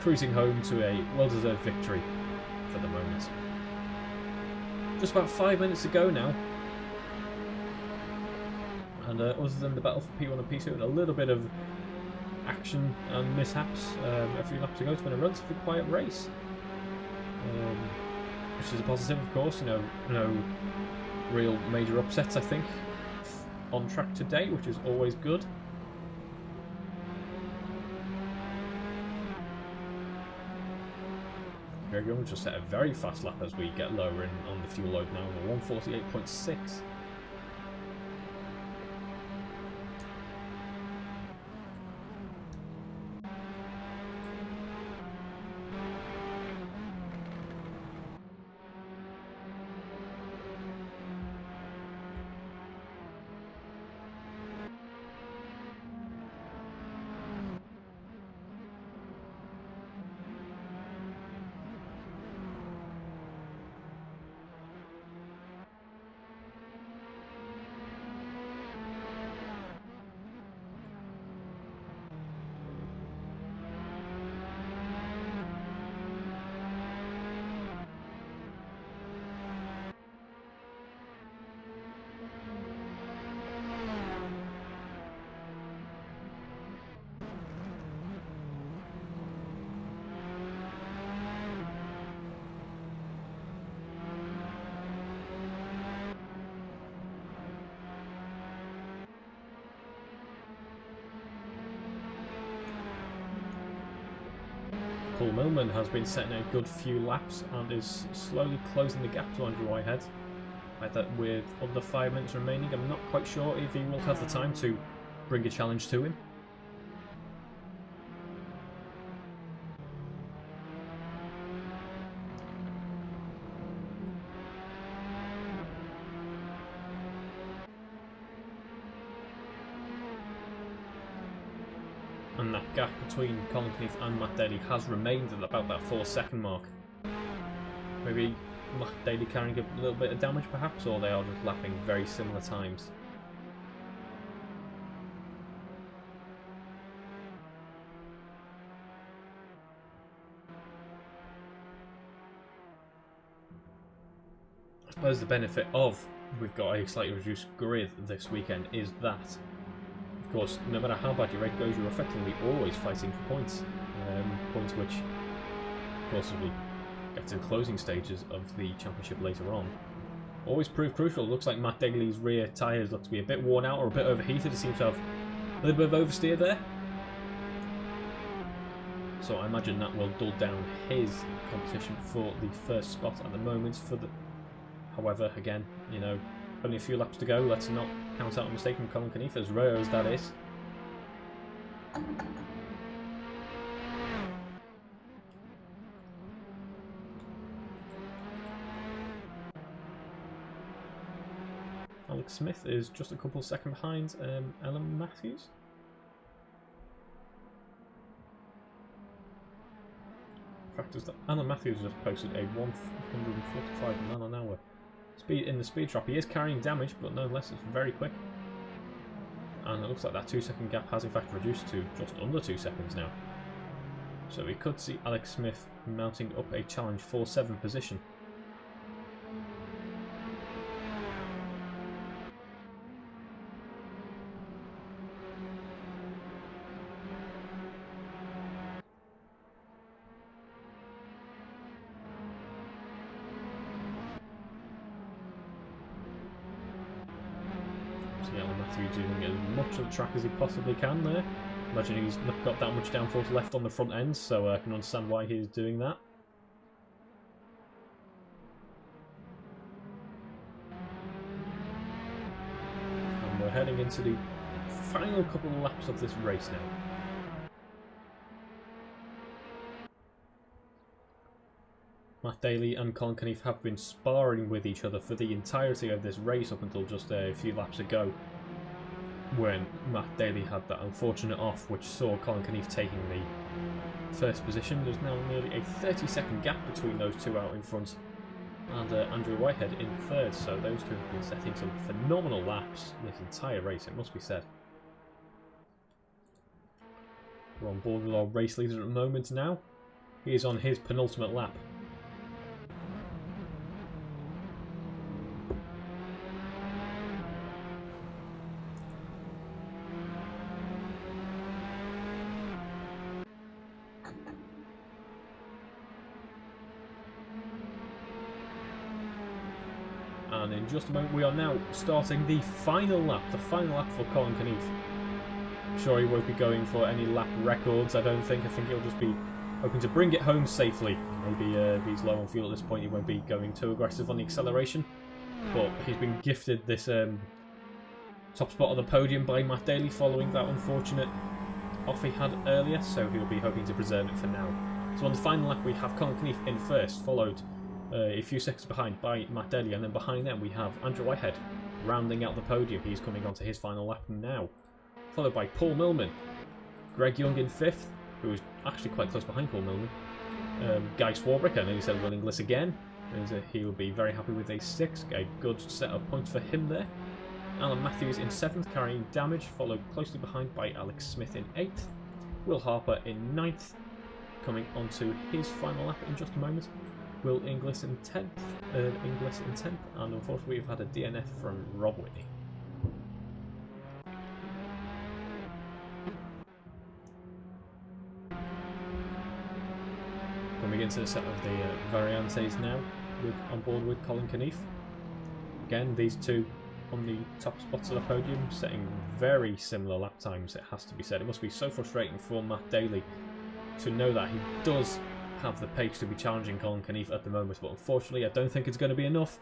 cruising home to a well-deserved victory for the moment. Just about 5 minutes to go now. And other than the battle for P1 and P2 and a little bit of action and mishaps a few laps ago, it's been a relatively quiet race. Which is a positive, of course. You know, no real major upsets, I think, on track today, which is always good. Greg Young just set a very fast lap as we get lower in on the fuel load now, a 148.6. Paul Millman has been setting a good few laps and is slowly closing the gap to Andrew Whitehead. With under 5 minutes remaining, I'm not quite sure if he will have the time to bring a challenge to him. And that gap between Colin Keneath and Matt Daly has remained at about that 4-second mark. Maybe Matt Daly carrying a little bit of damage perhaps, or they are just lapping very similar times. I suppose the benefit of we've got a slightly reduced grid this weekend is that, of course, no matter how bad your rate goes, you're effectively always fighting for points. Points which, of course, as we get to the closing stages of the championship later on, always prove crucial. Looks like Matt Daly's rear tyres look to be a bit worn out or a bit overheated. It seems to have a little bit of oversteer there. So I imagine that will dull down his competition for the first spot at the moment. However, again, you know, only a few laps to go. Let's not count out a mistake from Colin Keneath, as rare as that is. Alex Smith is just a couple seconds behind Ellen Matthews. In fact, Alan Matthews just posted a 145 mile an hour speed in the speed trap. He is carrying damage, but nonetheless it's very quick. And it looks like that 2-second gap has in fact reduced to just under 2 seconds now. So we could see Alex Smith mounting up a challenge for 7th position. Doing as much of the track as he possibly can there. Imagine he's not got that much downforce left on the front end, so I can understand why he's doing that. And we're heading into the final couple of laps of this race now. Matt Daly and Colin Keneath have been sparring with each other for the entirety of this race up until just a few laps ago, when Matt Daly had that unfortunate off which saw Colin Keneath taking the first position. There's now nearly a 30-second gap between those two out in front, and Andrew Whitehead in third. So those two have been setting some phenomenal laps this entire race, it must be said. We're on board with our race leader at the moment now. He is on his penultimate lap. And in just a moment we are now starting the final lap for Colin Knief. I'm sure he won't be going for any lap records, I don't think. I think he'll just be hoping to bring it home safely. Maybe if he's low on fuel at this point, he won't be going too aggressive on the acceleration. But he's been gifted this top spot on the podium by Matt Daly following that unfortunate off he had earlier, so he'll be hoping to preserve it for now. So on the final lap we have Colin Knief in first, followed a few seconds behind by Matt Daly, and then behind them we have Andrew Whitehead rounding out the podium. He's coming onto his final lap now, followed by Paul Millman, Greg Young in fifth, who is actually quite close behind Paul Millman, Guy Swarbrick, I know you said Will Inglis again, he will be very happy with a 6, a good set of points for him there. Alan Matthews in 7th, carrying damage, followed closely behind by Alex Smith in 8th, Will Harper in 9th, coming onto his final lap in just a moment. Will Inglis in 10th, and unfortunately we've had a DNF from Rob Whitney. Coming into the set of the Variantes now, on board with Colin Knief. Again, these two on the top spots of the podium, setting very similar lap times, it has to be said. It must be so frustrating for Matt Daly to know that he does have the pace to be challenging Colin Knief at the moment, but unfortunately I don't think it's going to be enough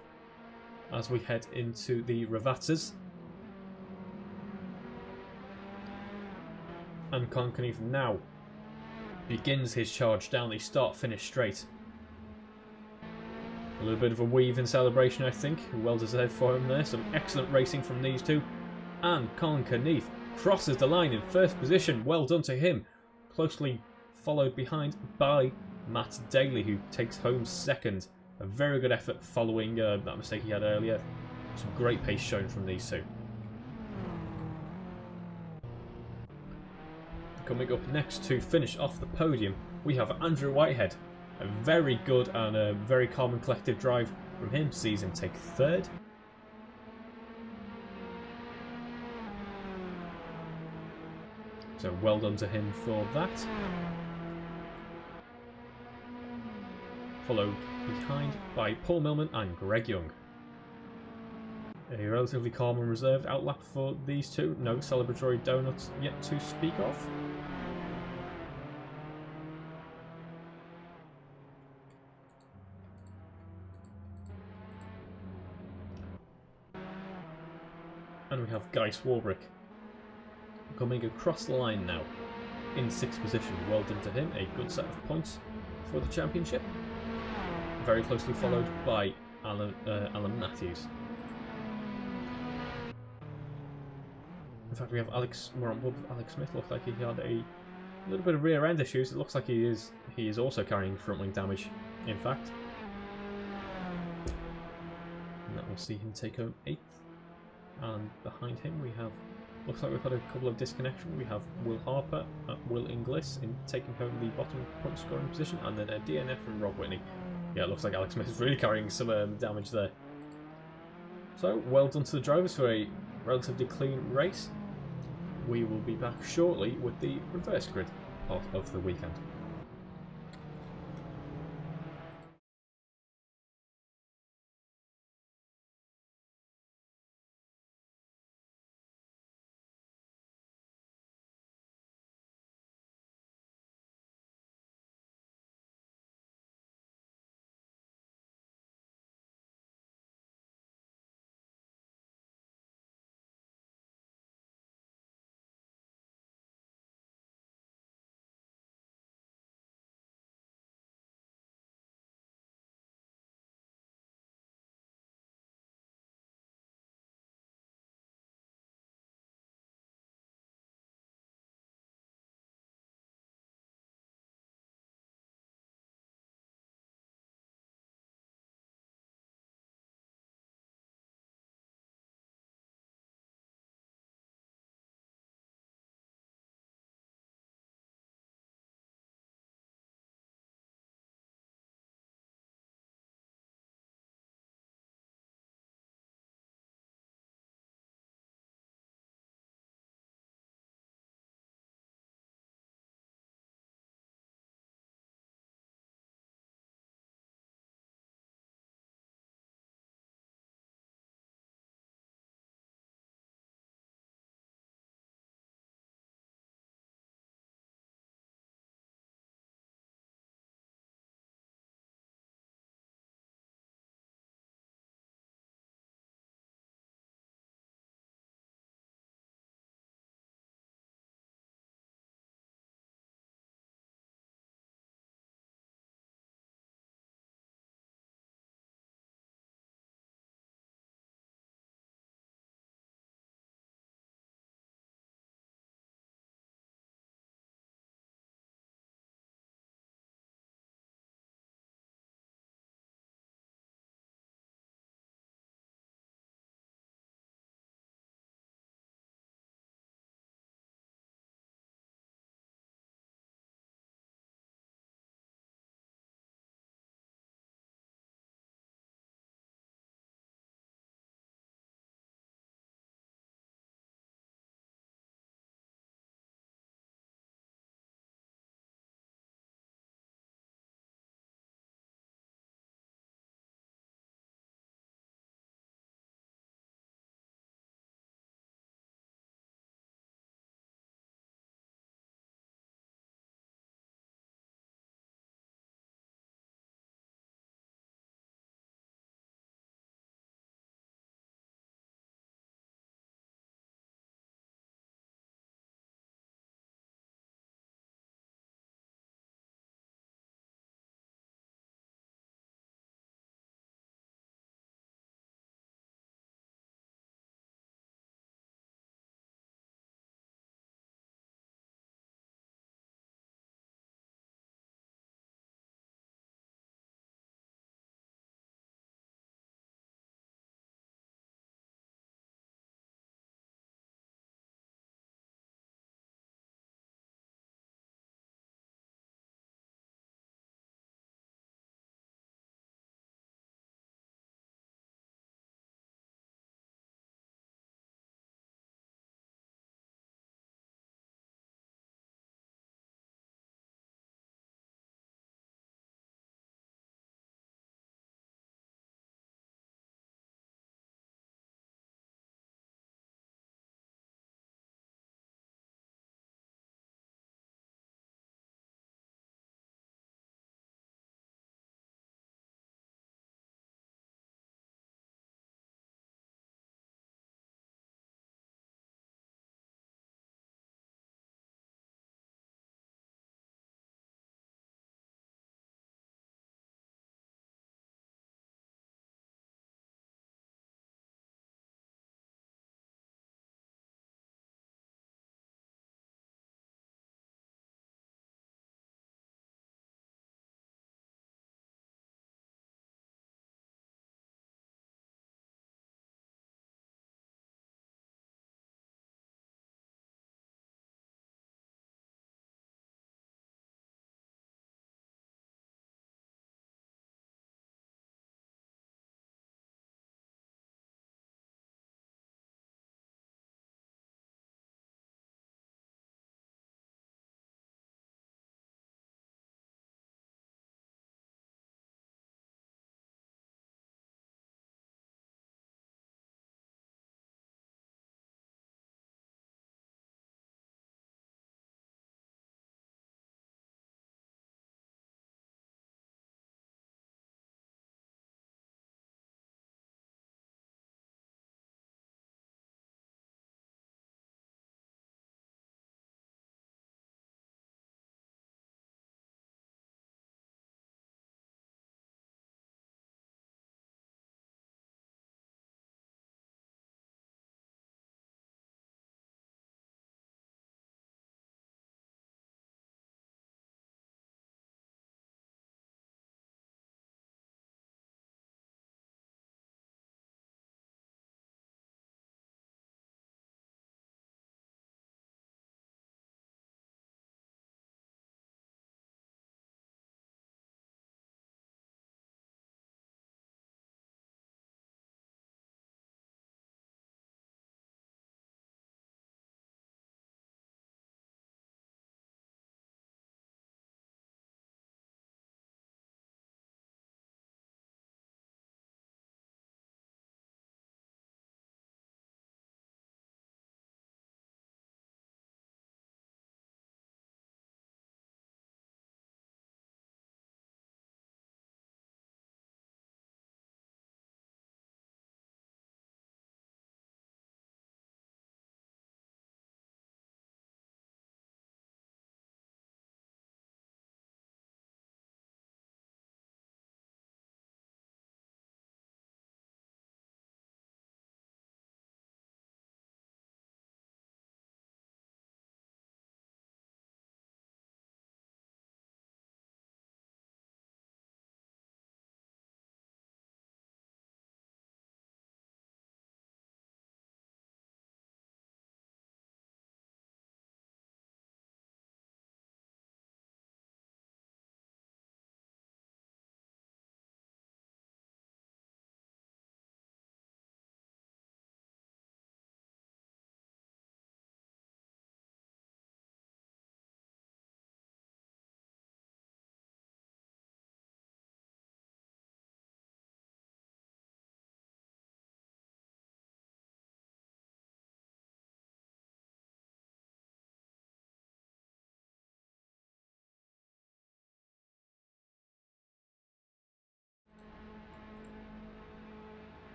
as we head into the Ravazzas. And Colin Knief now begins his charge down the start-finish straight. A little bit of a weave in celebration, I think. Well deserved for him there. Some excellent racing from these two. And Colin Knief crosses the line in first position. Well done to him. Closely followed behind by Matt Daly, who takes home second. A very good effort following that mistake he had earlier. Some great pace shown from these two. Coming up next to finish off the podium, we have Andrew Whitehead. A very good and a very calm and collective drive from him sees him take 3rd. So well done to him for that. Followed behind by Paul Millman and Greg Young. A relatively calm and reserved outlap for these two. No celebratory donuts yet to speak of. And we have Guy Swarbrick coming across the line now in 6th position. Well done to him. A good set of points for the championship. Very closely followed by Alan Matthews. In fact, we have we're on board with Alex Smith. Looks like he had a little bit of rear end issues. It looks like he is also carrying front wing damage, in fact. And that will see him take home 8th. And behind him we have, looks like we've had a couple of disconnections. We have Will Harper, Will Inglis in taking home the bottom point scoring position, and then a DNF from Rob Whitney. Yeah, it looks like Alex Smith is really carrying some damage there. So, well done to the drivers for a relatively clean race. We will be back shortly with the reverse grid part of the weekend.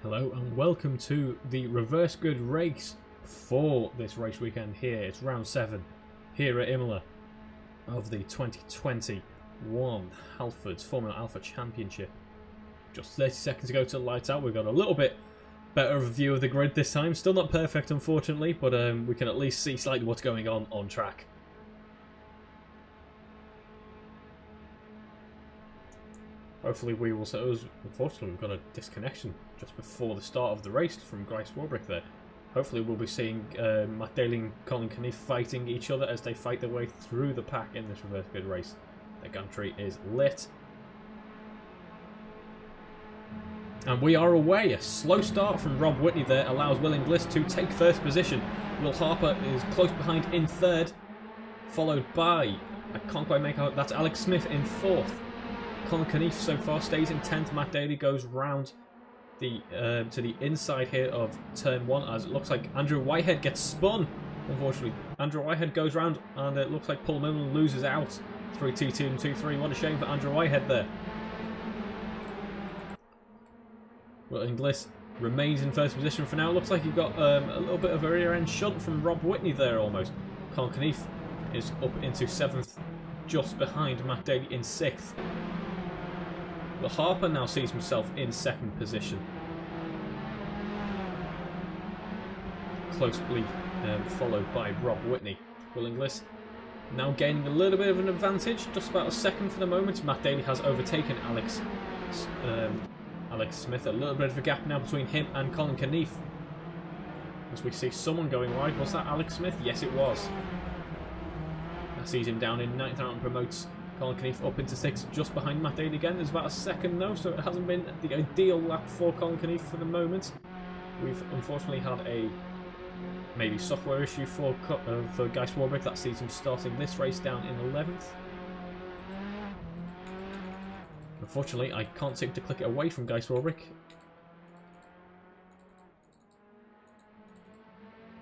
Hello and welcome to the reverse grid race for this race weekend here. It's round 7 here at Imola of the 2021 Halfords Formula Alpha Championship. Just 30 seconds to go till lights out. We've got a little bit better of a view of the grid this time. Still not perfect, unfortunately, but we can at least see slightly what's going on track. Hopefully we will... Unfortunately, we've got a disconnection just before the start of the race from Grace Warbrick there. Hopefully we'll be seeing Matt Daly and Colin Knief fighting each other as they fight their way through the pack in this reverse grid race. The gantry is lit. And we are away. A slow start from Rob Whitney there allows Will Inglis to take first position. Will Harper is close behind in third, followed by, I can't quite make out, that's Alex Smith in fourth. Colin Knief so far stays in 10th. Matt Daly goes round the to the inside here of turn 1 as it looks like Andrew Whitehead gets spun. Unfortunately, Andrew Whitehead goes round and it looks like Paul Milman loses out through T2 and T3. What a shame for Andrew Whitehead there. Well, Inglis remains in first position for now. Looks like he got a little bit of a rear end shunt from Rob Whitney there almost. Colin Knief is up into 7th, just behind Matt Daly in 6th. Well, Harper now sees himself in 2nd position. Closely followed by Rob Whitney. Will Inglis now gaining a little bit of an advantage, just about a second for the moment. Matt Daly has overtaken Alex Smith. A little bit of a gap now between him and Colin Knief. As we see someone going wide. Was that Alex Smith? Yes, it was. That sees him down in 9th and promotes Colin Knief up into 6th, just behind Matt Daly again. There's about a second though, so it hasn't been the ideal lap for Colin Knief for the moment. We've unfortunately had a maybe software issue for Guy Swarbrick that sees him starting this race down in 11th. Unfortunately, I can't seem to click it away from Guy Swarbrick.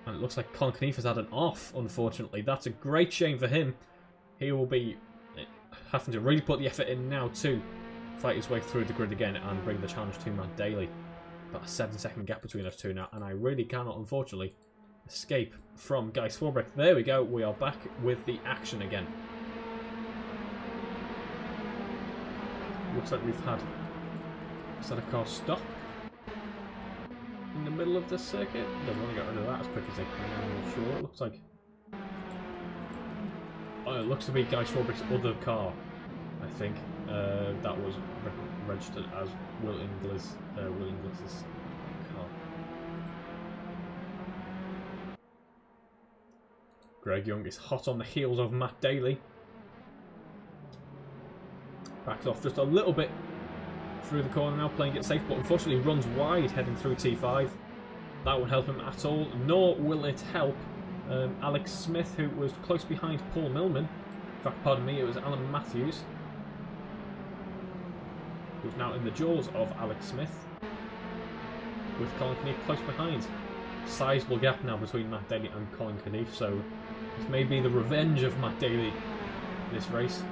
And it looks like Colin Knief has had an off, unfortunately. That's a great shame for him. He will be having to really put the effort in now to fight his way through the grid again and bring the challenge to Matt Daly. About a 7-second gap between those two now, and I really cannot, unfortunately, escape from Guy Swarbrick. There we go, we are back with the action again. Looks like we've had a car stop in the middle of the circuit. Don't want to get rid of that as quick as they can, I'm sure. It looks like... Oh, it looks to be Guy Swarbrick's other car, I think. That was registered as Will Inglis's car. Greg Young is hot on the heels of Matt Daly. Backs off just a little bit through the corner now, playing it safe, but unfortunately runs wide heading through T5. That won't help him at all, nor will it help Alex Smith, who was close behind Paul Milman. In fact, pardon me, it was Alan Matthews, who's now in the jaws of Alex Smith, with Colin Knief close behind. Sizable gap now between Matt Daly and Colin Knief, so this may be the revenge of Matt Daly this race.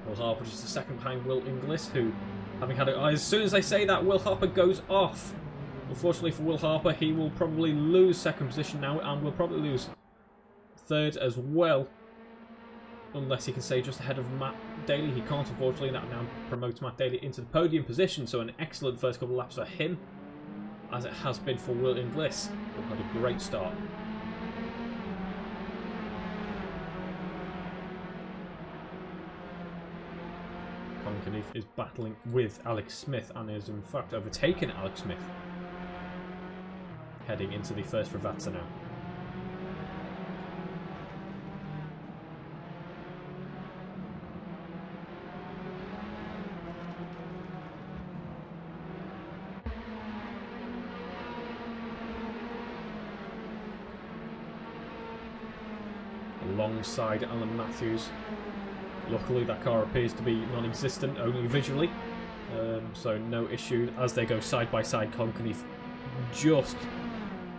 Will Harper just a second behind Will Inglis, who, having had it, as soon as I say that, Will Harper goes off. Unfortunately for Will Harper, he will probably lose 2nd position now, and will probably lose 3rd as well, unless he can stay just ahead of Matt Daly. He can't, unfortunately. That now promotes Matt Daly into the podium position, so an excellent first couple of laps for him, as it has been for Will Inglis, who had a great start. Colin Knief is battling with Alex Smith and is in fact overtaken Alex Smith, heading into the first Ravazza now. Alongside Alan Matthews. Luckily that car appears to be non-existent, only visually, so no issue as they go side by side. Colin Knief just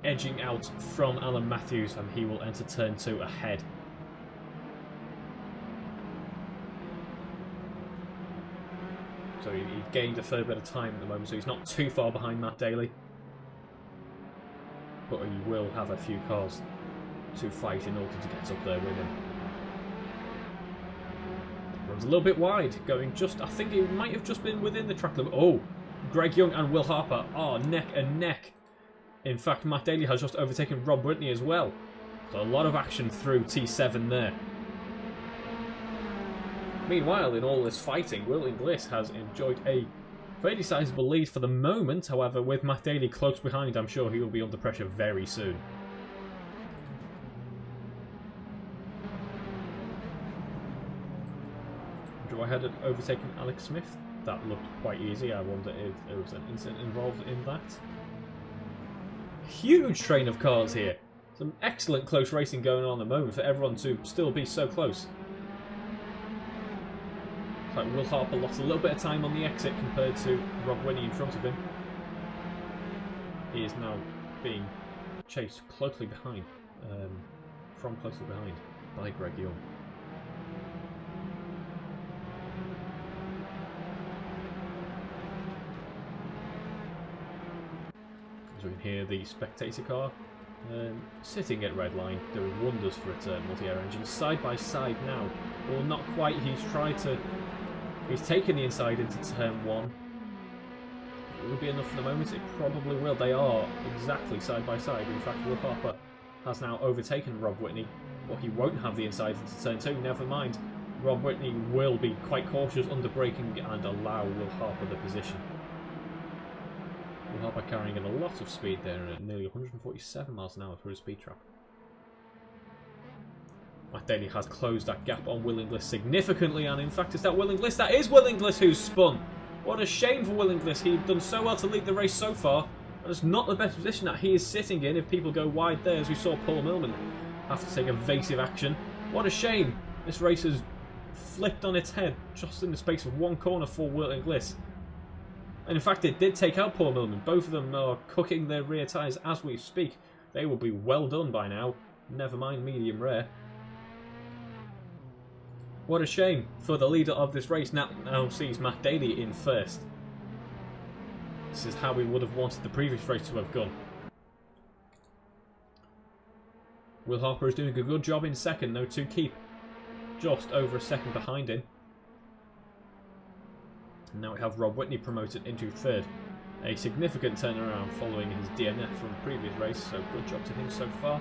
edging out from Alan Matthews, and he will enter turn 2 ahead. So he gained a fair bit of time at the moment, so he's not too far behind Matt Daly. But he will have a few cars to fight in order to get up there with him. Runs a little bit wide, going just... I think it might have just been within the track limit. Oh! Greg Young and Will Harper are neck and neck. In fact, Matt Daly has just overtaken Rob Whitney as well. So a lot of action through T7 there. Meanwhile, in all this fighting, Will Inglis has enjoyed a fairly sizable lead for the moment. However, with Matt Daly close behind, I'm sure he will be under pressure very soon. Andrew Whitehead had overtaken Alex Smith. That looked quite easy. I wonder if there was an incident involved in that. Huge train of cars here. Some excellent close racing going on at the moment for everyone to still be so close. Like Will Harper lost a little bit of time on the exit compared to Rob Whitney in front of him. He is now being chased closely behind, from closely behind by Greg Young. As we can hear the spectator car sitting at red line, doing wonders for its multi-air engine. Side by side now. Well, not quite. He's taken the inside into turn 1. It will be enough for the moment. It probably will. They are exactly side by side. In fact, Will Harper has now overtaken Rob Whitney. But he won't have the inside into turn 2. Never mind. Rob Whitney will be quite cautious under braking and allow Will Harper the position. Will Harper carrying in a lot of speed there at nearly 147 miles an hour through a speed trap. Matt Daly has closed that gap on Will Inglis significantly, and in fact it's that Will Inglis, that is Will Inglis who's spun. What a shame for Will Inglis. He'd done so well to lead the race so far, and it's not the best position that he is sitting in if people go wide there, as we saw Paul Millman have to take evasive action. What a shame. This race has flipped on its head just in the space of one corner for Will Inglis. And in fact it did take out Paul Millman. Both of them are cooking their rear tyres as we speak. They will be well done by now. Never mind medium rare. What a shame for the leader of this race now sees Matt Daly in first. This is how we would have wanted the previous race to have gone. Will Harper is doing a good job in second, though, to keep just over a second behind him. And now we have Rob Whitney promoted into third. A significant turnaround following his DNF from the previous race, so good job to him so far.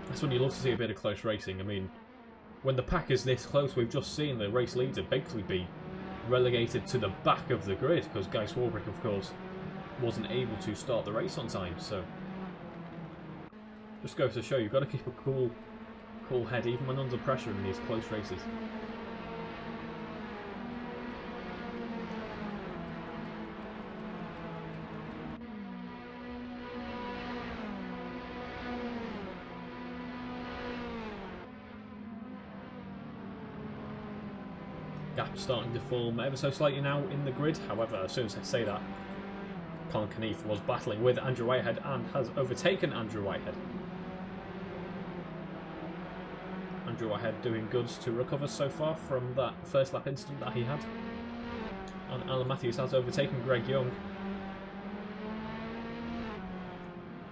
That's when you love to see a bit of close racing. I mean, when the pack is this close, we've just seen the race leader basically be relegated to the back of the grid because Guy Swarbrick, of course, wasn't able to start the race on time. So, just goes to show you've got to keep a cool head even when under pressure in these close races. Gap starting to form ever so slightly now in the grid. However, as soon as I say that, Colin Kneath was battling with Andrew Whitehead and has overtaken Andrew Whitehead. Andrew Whitehead doing good to recover so far from that first lap incident that he had. And Alan Matthews has overtaken Greg Young.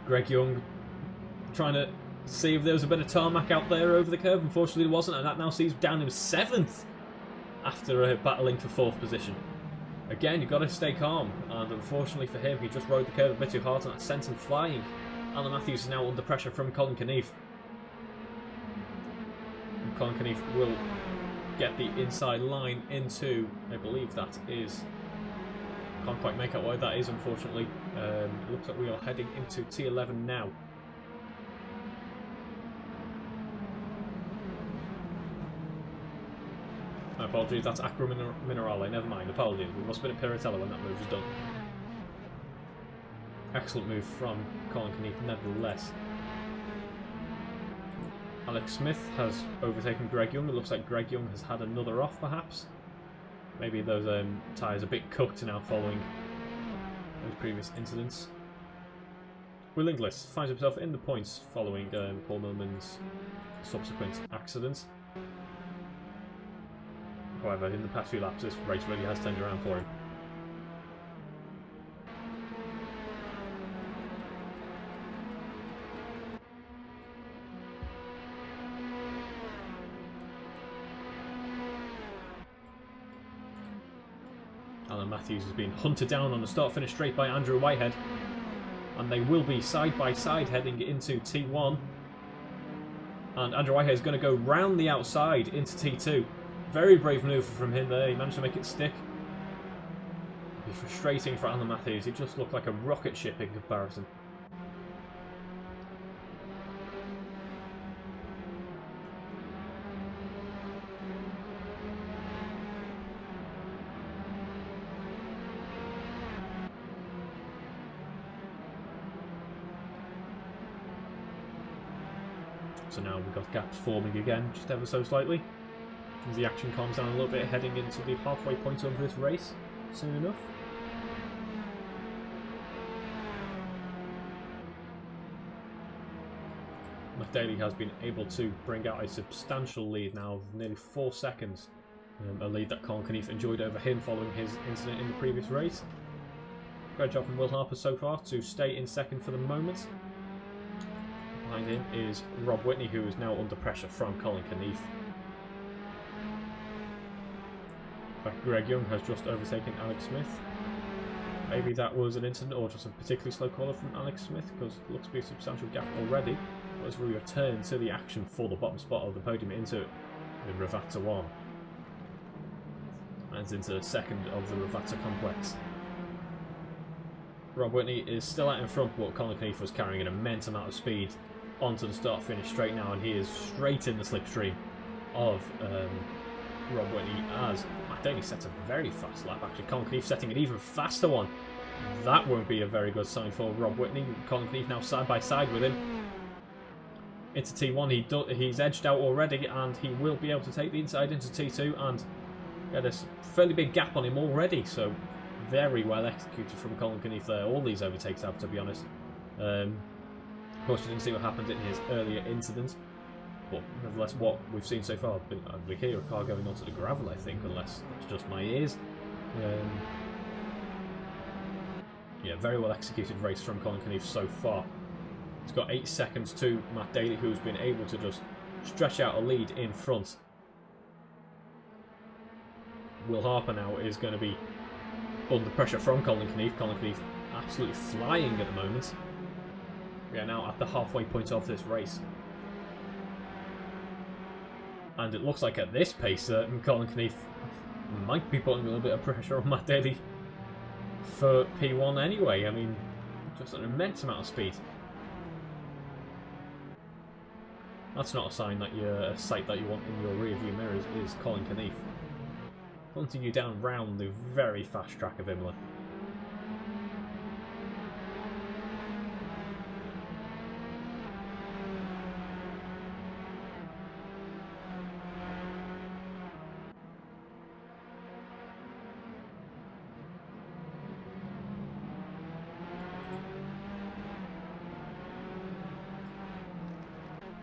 Greg Young trying to see if there was a bit of tarmac out there over the curve. Unfortunately there wasn't, and that now sees down him 7th. After battling for 4th position. Again, you've got to stay calm, and unfortunately for him, he just rode the curve a bit too hard and that sent him flying. Alan Matthews is now under pressure from Colin Kneath. And Colin Kneath will get the inside line into, I believe that is, can't quite make out why that is unfortunately. It looks like we are heading into T11 now. My apologies, that's Acqua Minerale, never mind, apologies. We must have been at Piratello when that move was done. Excellent move from Colin Kneath, nevertheless. Alex Smith has overtaken Greg Young. It looks like Greg Young has had another off, perhaps. Maybe those tyres are a bit cooked now following those previous incidents. Will Inglis finds himself in the points following Paul Millman's subsequent accident. However, in the past few laps, this race really has turned around for him. Alan Matthews has been hunted down on the start-finish straight by Andrew Whitehead. And they will be side by side heading into T1. And Andrew Whitehead is going to go round the outside into T2. Very brave manoeuvre from him there. He managed to make it stick. It'll be frustrating for Alan Matthews. He just looked like a rocket ship in comparison. So now we've got gaps forming again, just ever so slightly. As the action calms down a little bit, heading into the halfway point of this race, soon enough. McDaly has been able to bring out a substantial lead now of nearly 4 seconds. A lead that Colin Keneath enjoyed over him following his incident in the previous race. Great job from Will Harper so far to stay in second for the moment. Behind him is Rob Whitney, who is now under pressure from Colin Keneath. In fact, Greg Young has just overtaken Alex Smith. Maybe that was an incident or just a particularly slow caller from Alex Smith, because it looks to be a substantial gap already. But as we return to the action for the bottom spot of the podium into the Ravata 1. And into the second of the Ravata complex. Rob Whitney is still out in front, but Colin Keneath was carrying an immense amount of speed onto the start-finish straight now, and he is straight in the slipstream of Rob Whitney as McDaly sets a very fast lap. Actually, Colin Keneath setting an even faster one. That won't be a very good sign for Rob Whitney. Colin Keneath now side by side with him. Into T1, he's edged out already, and he will be able to take the inside into T2, and yeah, there's a fairly big gap on him already, so very well executed from Colin Keneath there. All these overtakes have, to be honest. Of course, we didn't see what happened in his earlier incident, but nevertheless, what we've seen so far, we hear a car going onto the gravel, I think, unless it's just my ears. Yeah, very well executed race from Colin Keneath so far. He's got 8 seconds to Matt Daly, who's been able to just stretch out a lead in front. Will Harper now is going to be under pressure from Colin Keneath. Colin Keneath absolutely flying at the moment. We are now at the halfway point of this race. And it looks like at this pace, Colin Keneath might be putting a little bit of pressure on Matt Daly for P1 anyway. I mean, just an immense amount of speed. That's not a sign that a sight that you want in your rear view mirrors is Colin Keneath. Hunting you down round the very fast track of Imola.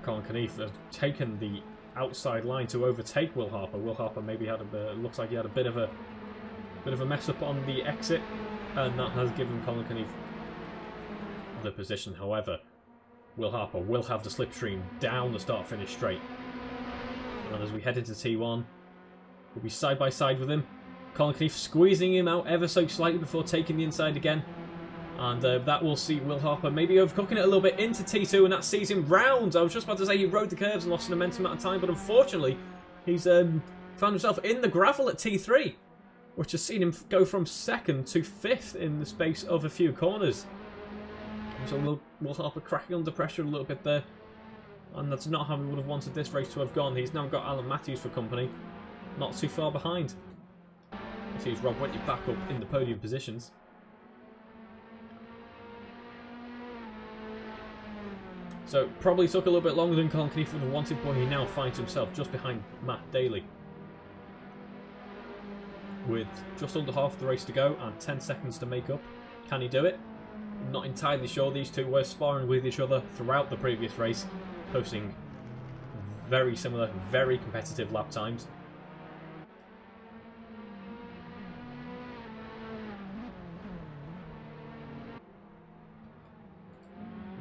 Colin Keneath has taken the outside line to overtake Will Harper. Will Harper maybe had looks like he had a bit of a mess up on the exit, and that has given Colin Keneath the position. However, Will Harper will have the slipstream down the start-finish straight, and as we head into T1, we'll be side by side with him. Colin Keneath squeezing him out ever so slightly before taking the inside again. And that will see Will Harper maybe overcooking it a little bit into T2, and that sees him round. I was just about to say he rode the curves and lost an immense amount of time, but unfortunately, he's found himself in the gravel at T3, which has seen him go from 2nd to 5th in the space of a few corners. So Will Harper cracking under pressure a little bit there, and that's not how we would have wanted this race to have gone. He's now got Alan Matthews for company, not too far behind. He sees Rob Whitney back up in the podium positions. So probably took a little bit longer than Colin Keneath would have wanted, but he now finds himself just behind Matt Daly. With just under half the race to go and 10 seconds to make up. Can he do it? Not entirely sure. These two were sparring with each other throughout the previous race, posting very similar, very competitive lap times.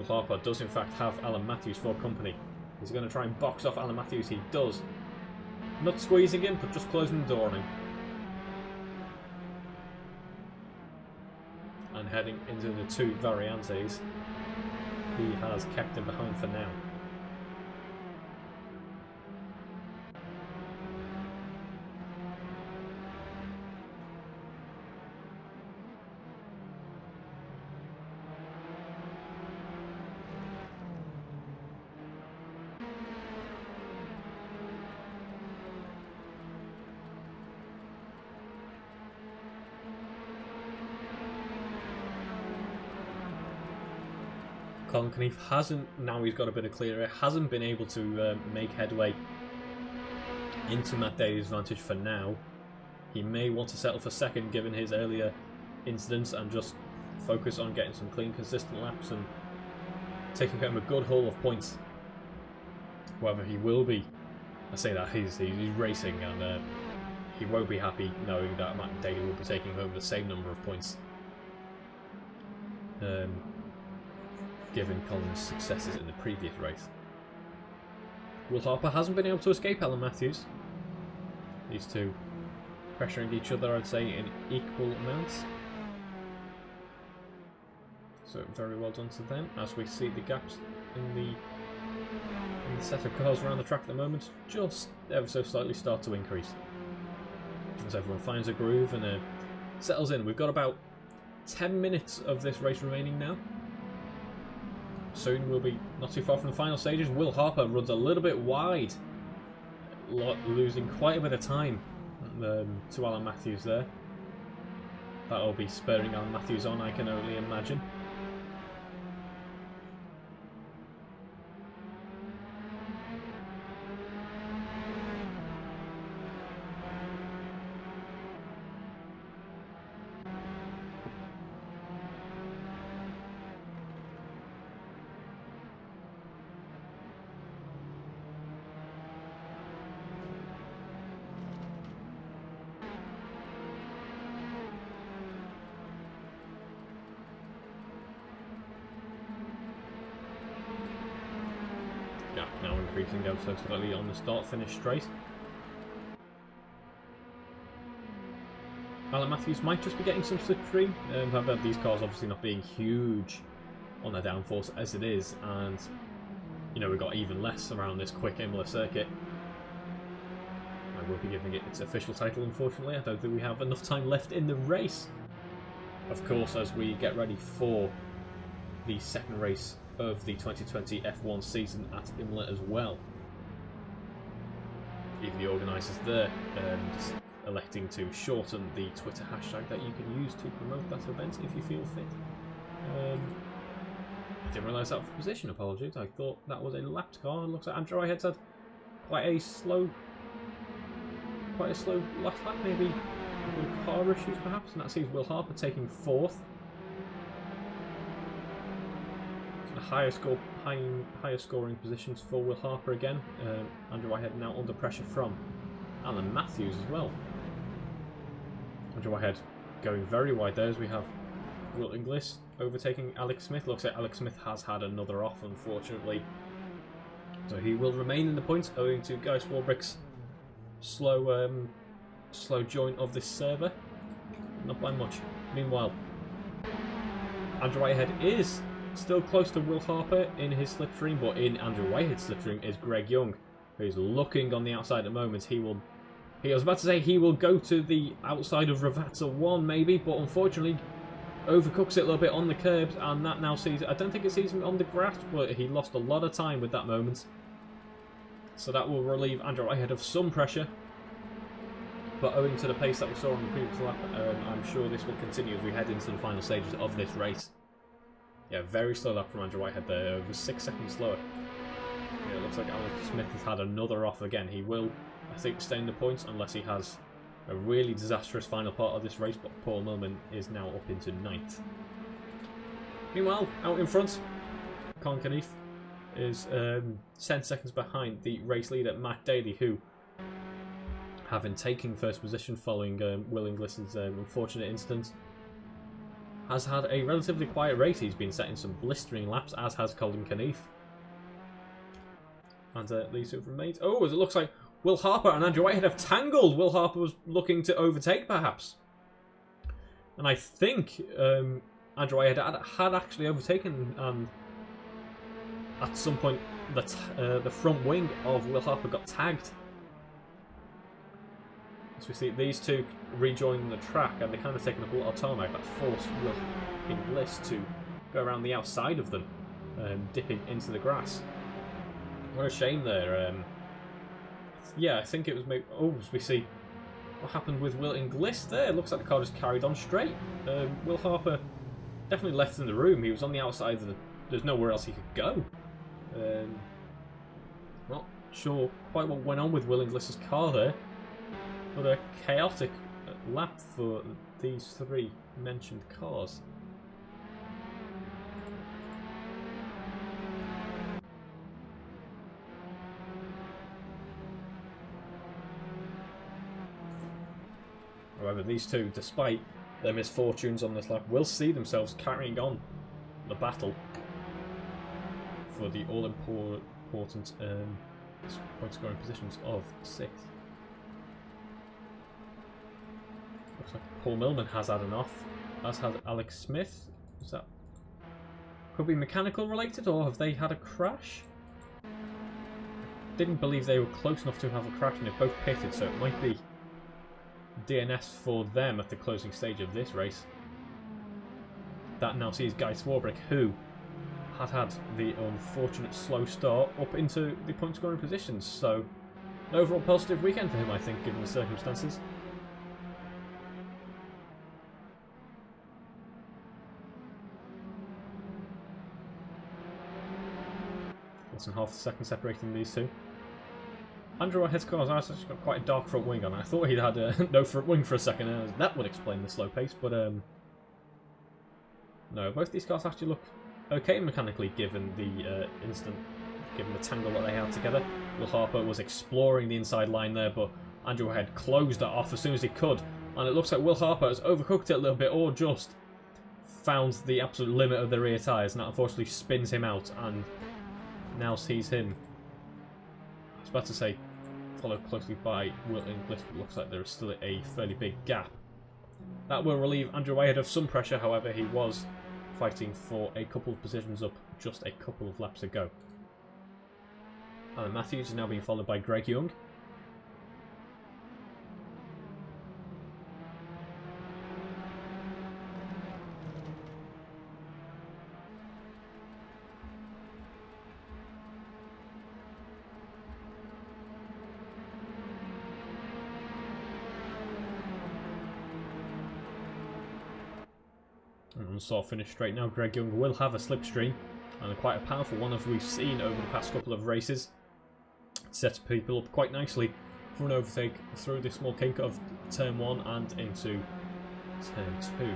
Harper does in fact have Alan Matthews for company. He's going to try and box off Alan Matthews. He does. Not squeezing him, but just closing the door on him. And heading into the two Variantes, he has kept him behind for now. Colin Knief hasn't, now he's got a bit of clear, hasn't been able to make headway into Matt Daly's advantage for now. He may want to settle for second given his earlier incidents and just focus on getting some clean, consistent laps and taking home a good haul of points. However, he will be, I say that, he's racing and he won't be happy knowing that Matt Daly will be taking home the same number of points. Given Colin's successes in the previous race. Will Harper hasn't been able to escape Alan Matthews. These two pressuring each other, I'd say, in equal amounts. So very well done to them, as we see the gaps in the set of cars around the track at the moment just ever so slightly start to increase. As everyone finds a groove and settles in. We've got about 10 minutes of this race remaining now. Soon we'll be not too far from the final stages. Will Harper runs a little bit wide, losing quite a bit of time to Alan Matthews there. That'll be spurring Alan Matthews on, I can only imagine. Now increasing ever so slightly on the start-finish straight. Alan Matthews might just be getting some slipstream. However, these cars obviously not being huge on their downforce as it is, and you know we've got even less around this quick Imola circuit. I will be giving it its official title, unfortunately. I don't think we have enough time left in the race. Of course, as we get ready for the second race of the 2020 F1 season at Imola as well. Even the organisers there just electing to shorten the Twitter hashtag that you can use to promote that event if you feel fit. I didn't realise that was the position, apologies. I thought that was a lapped car. It looks like Andrew Whitehead's had quite a slow last lap, maybe with car issues perhaps, and that sees Will Harper taking fourth. Higher scoring positions for Will Harper again. Andrew Whitehead now under pressure from Alan Matthews as well. Andrew Whitehead going very wide there as we have Will Inglis overtaking Alex Smith. Looks like Alex Smith has had another off, unfortunately. So he will remain in the points owing to Guy Swarbrick's slow join of this server. Not by much. Meanwhile, Andrew Whitehead is still close to Will Harper in his slipstream, but in Andrew Whitehead's slipstream is Greg Young, who's looking on the outside at the moment. I was about to say he will go to the outside of Ravazza 1 maybe, but unfortunately overcooks it a little bit on the curbs, and that now sees, I don't think it sees him on the grass, but he lost a lot of time with that moment. So that will relieve Andrew Whitehead of some pressure. But owing to the pace that we saw on the previous lap, I'm sure this will continue as we head into the final stages of this race. Yeah, very slow lap from Andrew Whitehead there, over 6 seconds slower. Yeah, it looks like Alex Smith has had another off again. He will, I think, stay in the points unless he has a really disastrous final part of this race, but Paul Millman is now up into 9th. Meanwhile, out in front, Colin Knief is 10 seconds behind the race leader, Matt Daly, who, having taken first position following Will Inglis's unfortunate incident, has had a relatively quiet race. He's been setting some blistering laps, as has Colin Knief. And these two have remained. Oh, as it looks like Will Harper and Andrew Whitehead have tangled. Will Harper was looking to overtake, perhaps. And I think Andrew Whitehead had actually overtaken, and at some point the front wing of Will Harper got tagged. As we see these two rejoin the track, and they're kind of taking up a lot of tarmac that forced Will in Bliss to go around the outside of them, dipping into the grass. What a shame there. Yeah, I think it was maybe... Oh, as we see what happened with Will Inglis there. It looks like the car just carried on straight. Will Harper definitely left in the room. He was on the outside of the... There's nowhere else he could go. Not sure quite what went on with Will Inglis's car there. But a chaotic lap for these three mentioned cars. However, these two, despite their misfortunes on this lap, will see themselves carrying on the battle for the all-important point-scoring positions of 6th. Looks like Paul Millman has had enough, as has Alex Smith. Is that could be mechanical related, or have they had a crash? Didn't believe they were close enough to have a crash, and they both pitted, so it might be DNS for them at the closing stage of this race. That now sees Guy Swarbrick, who had the unfortunate slow start, up into the point scoring positions. So an overall positive weekend for him, I think, given the circumstances. Less than half a second separating these two. Andrew Whitehead's car's actually got quite a dark front wing on. I thought he'd had no front wing for a second, and that would explain the slow pace, but no, both these cars actually look okay mechanically, given the given the tangle that they had together. Will Harper was exploring the inside line there, but Andrew Whitehead closed that off as soon as he could, and it looks like Will Harper has overcooked it a little bit, or just found the absolute limit of the rear tyres, and that unfortunately spins him out, and now sees him, I was about to say, followed closely by Will Inglis, but looks like there is still a fairly big gap. That will relieve Andrew Whitehead of some pressure, however, he was fighting for a couple of positions up just a couple of laps ago. Alan Matthews is now being followed by Greg Young. Saw finish straight now. Greg Young will have a slipstream, and quite a powerful one, as we've seen over the past couple of races. Sets people up quite nicely for an overtake through this small kink of turn 1 and into turn 2.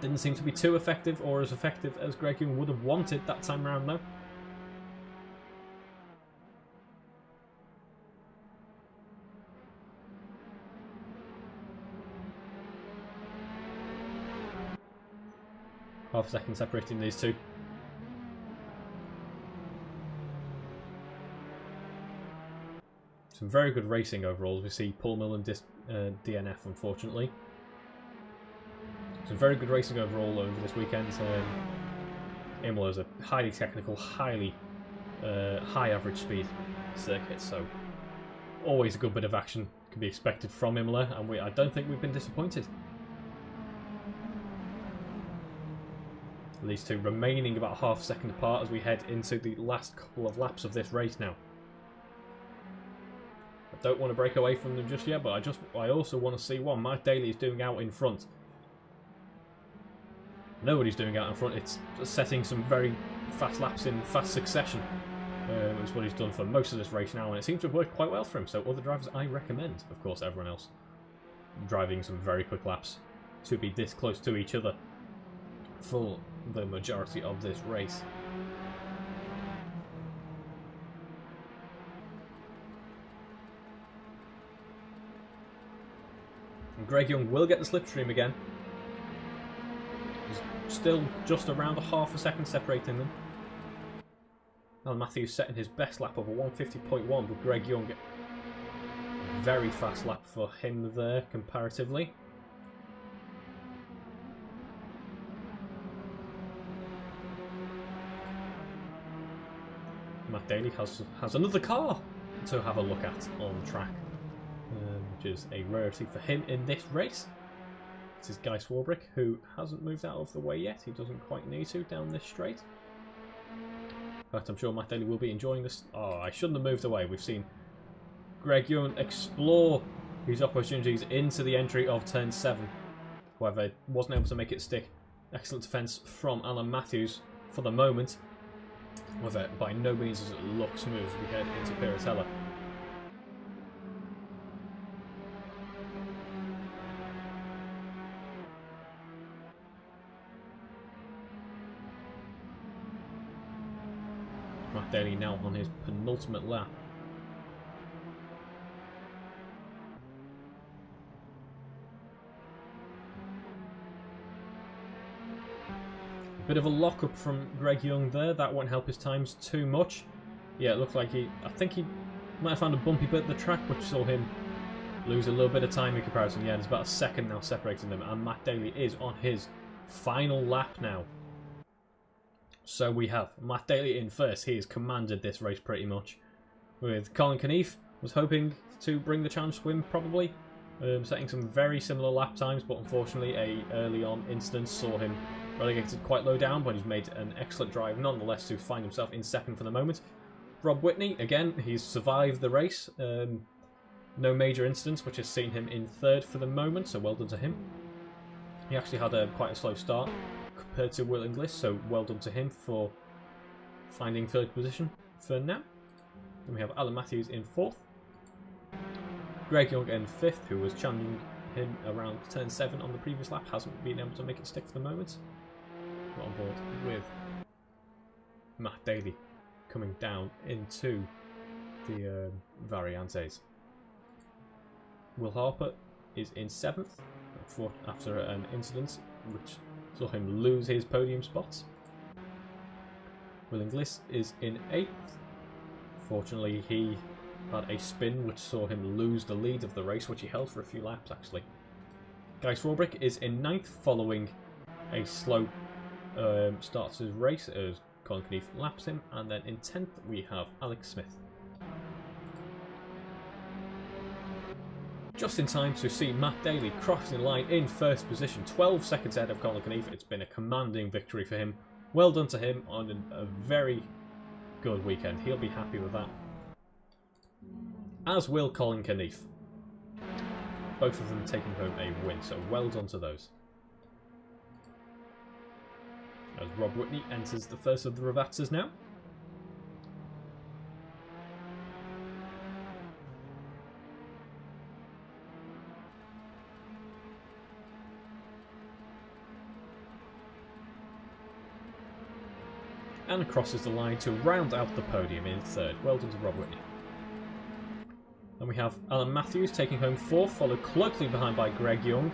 Didn't seem to be too effective, or as effective as Greg Young would have wanted that time around though. Half a second separating these two. Some very good racing overall. We see Paul Millen DNF, unfortunately. Some very good racing overall over this weekend. Imola is a highly technical, highly high average speed circuit, so always a good bit of action can be expected from Imola, and I don't think we've been disappointed. These two remaining about half a second apart as we head into the last couple of laps of this race now. I don't want to break away from them just yet, but I also want to see what Mike Daly is doing out in front. Nobody's doing out in front. It's setting some very fast laps in fast succession. Is what he's done for most of this race now, and it seems to have worked quite well for him. So other drivers I recommend, of course, everyone else driving some very quick laps to be this close to each other for the majority of this race. And Greg Young will get the slipstream again. There's still just around a half a second separating them. Alan Matthews setting his best lap of a 150.1 with Greg Young. Very fast lap for him there comparatively. Matt Daly has another car to have a look at on track, which is a rarity for him in this race. This is Guy Swarbrick, who hasn't moved out of the way yet. He doesn't quite need to down this straight. But I'm sure Matt Daly will be enjoying this. Oh, I shouldn't have moved away. We've seen Greg Young explore his opportunities into the entry of turn 7. However, wasn't able to make it stick. Excellent defence from Alan Matthews for the moment. However, by no means does it look smooth as we head into Piratella. Matt Daly now on his penultimate lap. Bit of a lock-up from Greg Young there. That won't help his times too much. Yeah, it looked like I think he might have found a bumpy bit of the track, which saw him lose a little bit of time in comparison. Yeah, there's about a second now separating them, and Matt Daly is on his final lap now. So we have Matt Daly in first. He has commanded this race pretty much. With Colin Knief, was hoping to bring the challenge swim probably. Setting some very similar lap times, but unfortunately a early on instance saw him relegated quite low down, but he's made an excellent drive nonetheless to find himself in second for the moment. Rob Whitney, again, he's survived the race. No major incidents, which has seen him in third for the moment, so well done to him. He actually had quite a slow start compared to Will Inglis, so well done to him for finding third position for now. Then we have Alan Matthews in fourth. Greg Young in fifth, who was challenging him around turn 7 on the previous lap, hasn't been able to make it stick for the moment. Not on board with Matt Daly coming down into the Variantes. Will Harper is in 7th after an incident which saw him lose his podium spots. Will Inglis is in 8th. Fortunately, he had a spin which saw him lose the lead of the race, which he held for a few laps actually. Guy Swarbrick is in 9th following a slow start to his race as Colin Knief laps him, and then in 10th we have Alex Smith. Just in time to see Matt Daly crossing the line in first position, 12 seconds ahead of Colin Knief. It's been a commanding victory for him. Well done to him on a very good weekend. He'll be happy with that. As will Colin Knief. Both of them taking home a win, so well done to those. As Rob Whitney enters the first of the Ravazzas now. And crosses the line to round out the podium in third. Well done to Rob Whitney. Then we have Alan Matthews taking home fourth, followed closely behind by Greg Young.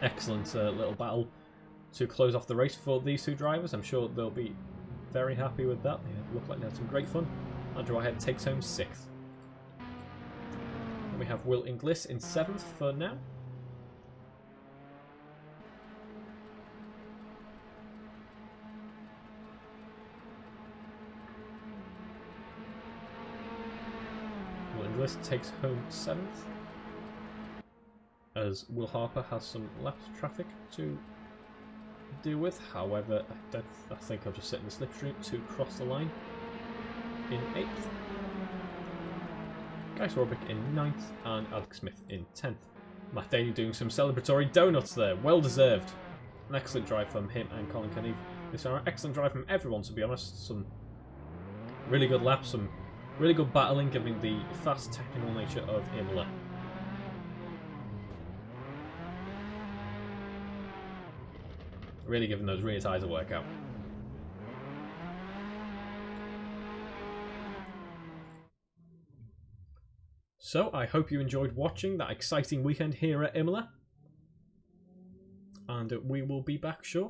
Excellent little battle to close off the race for these two drivers. I'm sure they'll be very happy with that. They look like they had some great fun. Andrew Whitehead takes home 6th. Then we have Will Inglis in 7th for now. Inglis takes home 7th, as Will Harper has some lap traffic to deal with. However, I think I'll just sit in the slipstream to cross the line in 8th. Guy Swarbrick in 9th, and Alex Smith in 10th. Matt Daly doing some celebratory donuts there, well deserved. An excellent drive from him and Colin Knief. It's an excellent drive from everyone, to be honest. Some really good laps, some really good battling, given the fast technical nature of Imola. Really giving those rear tyres a workout. So, I hope you enjoyed watching that exciting weekend here at Imola. and we will be back shortly.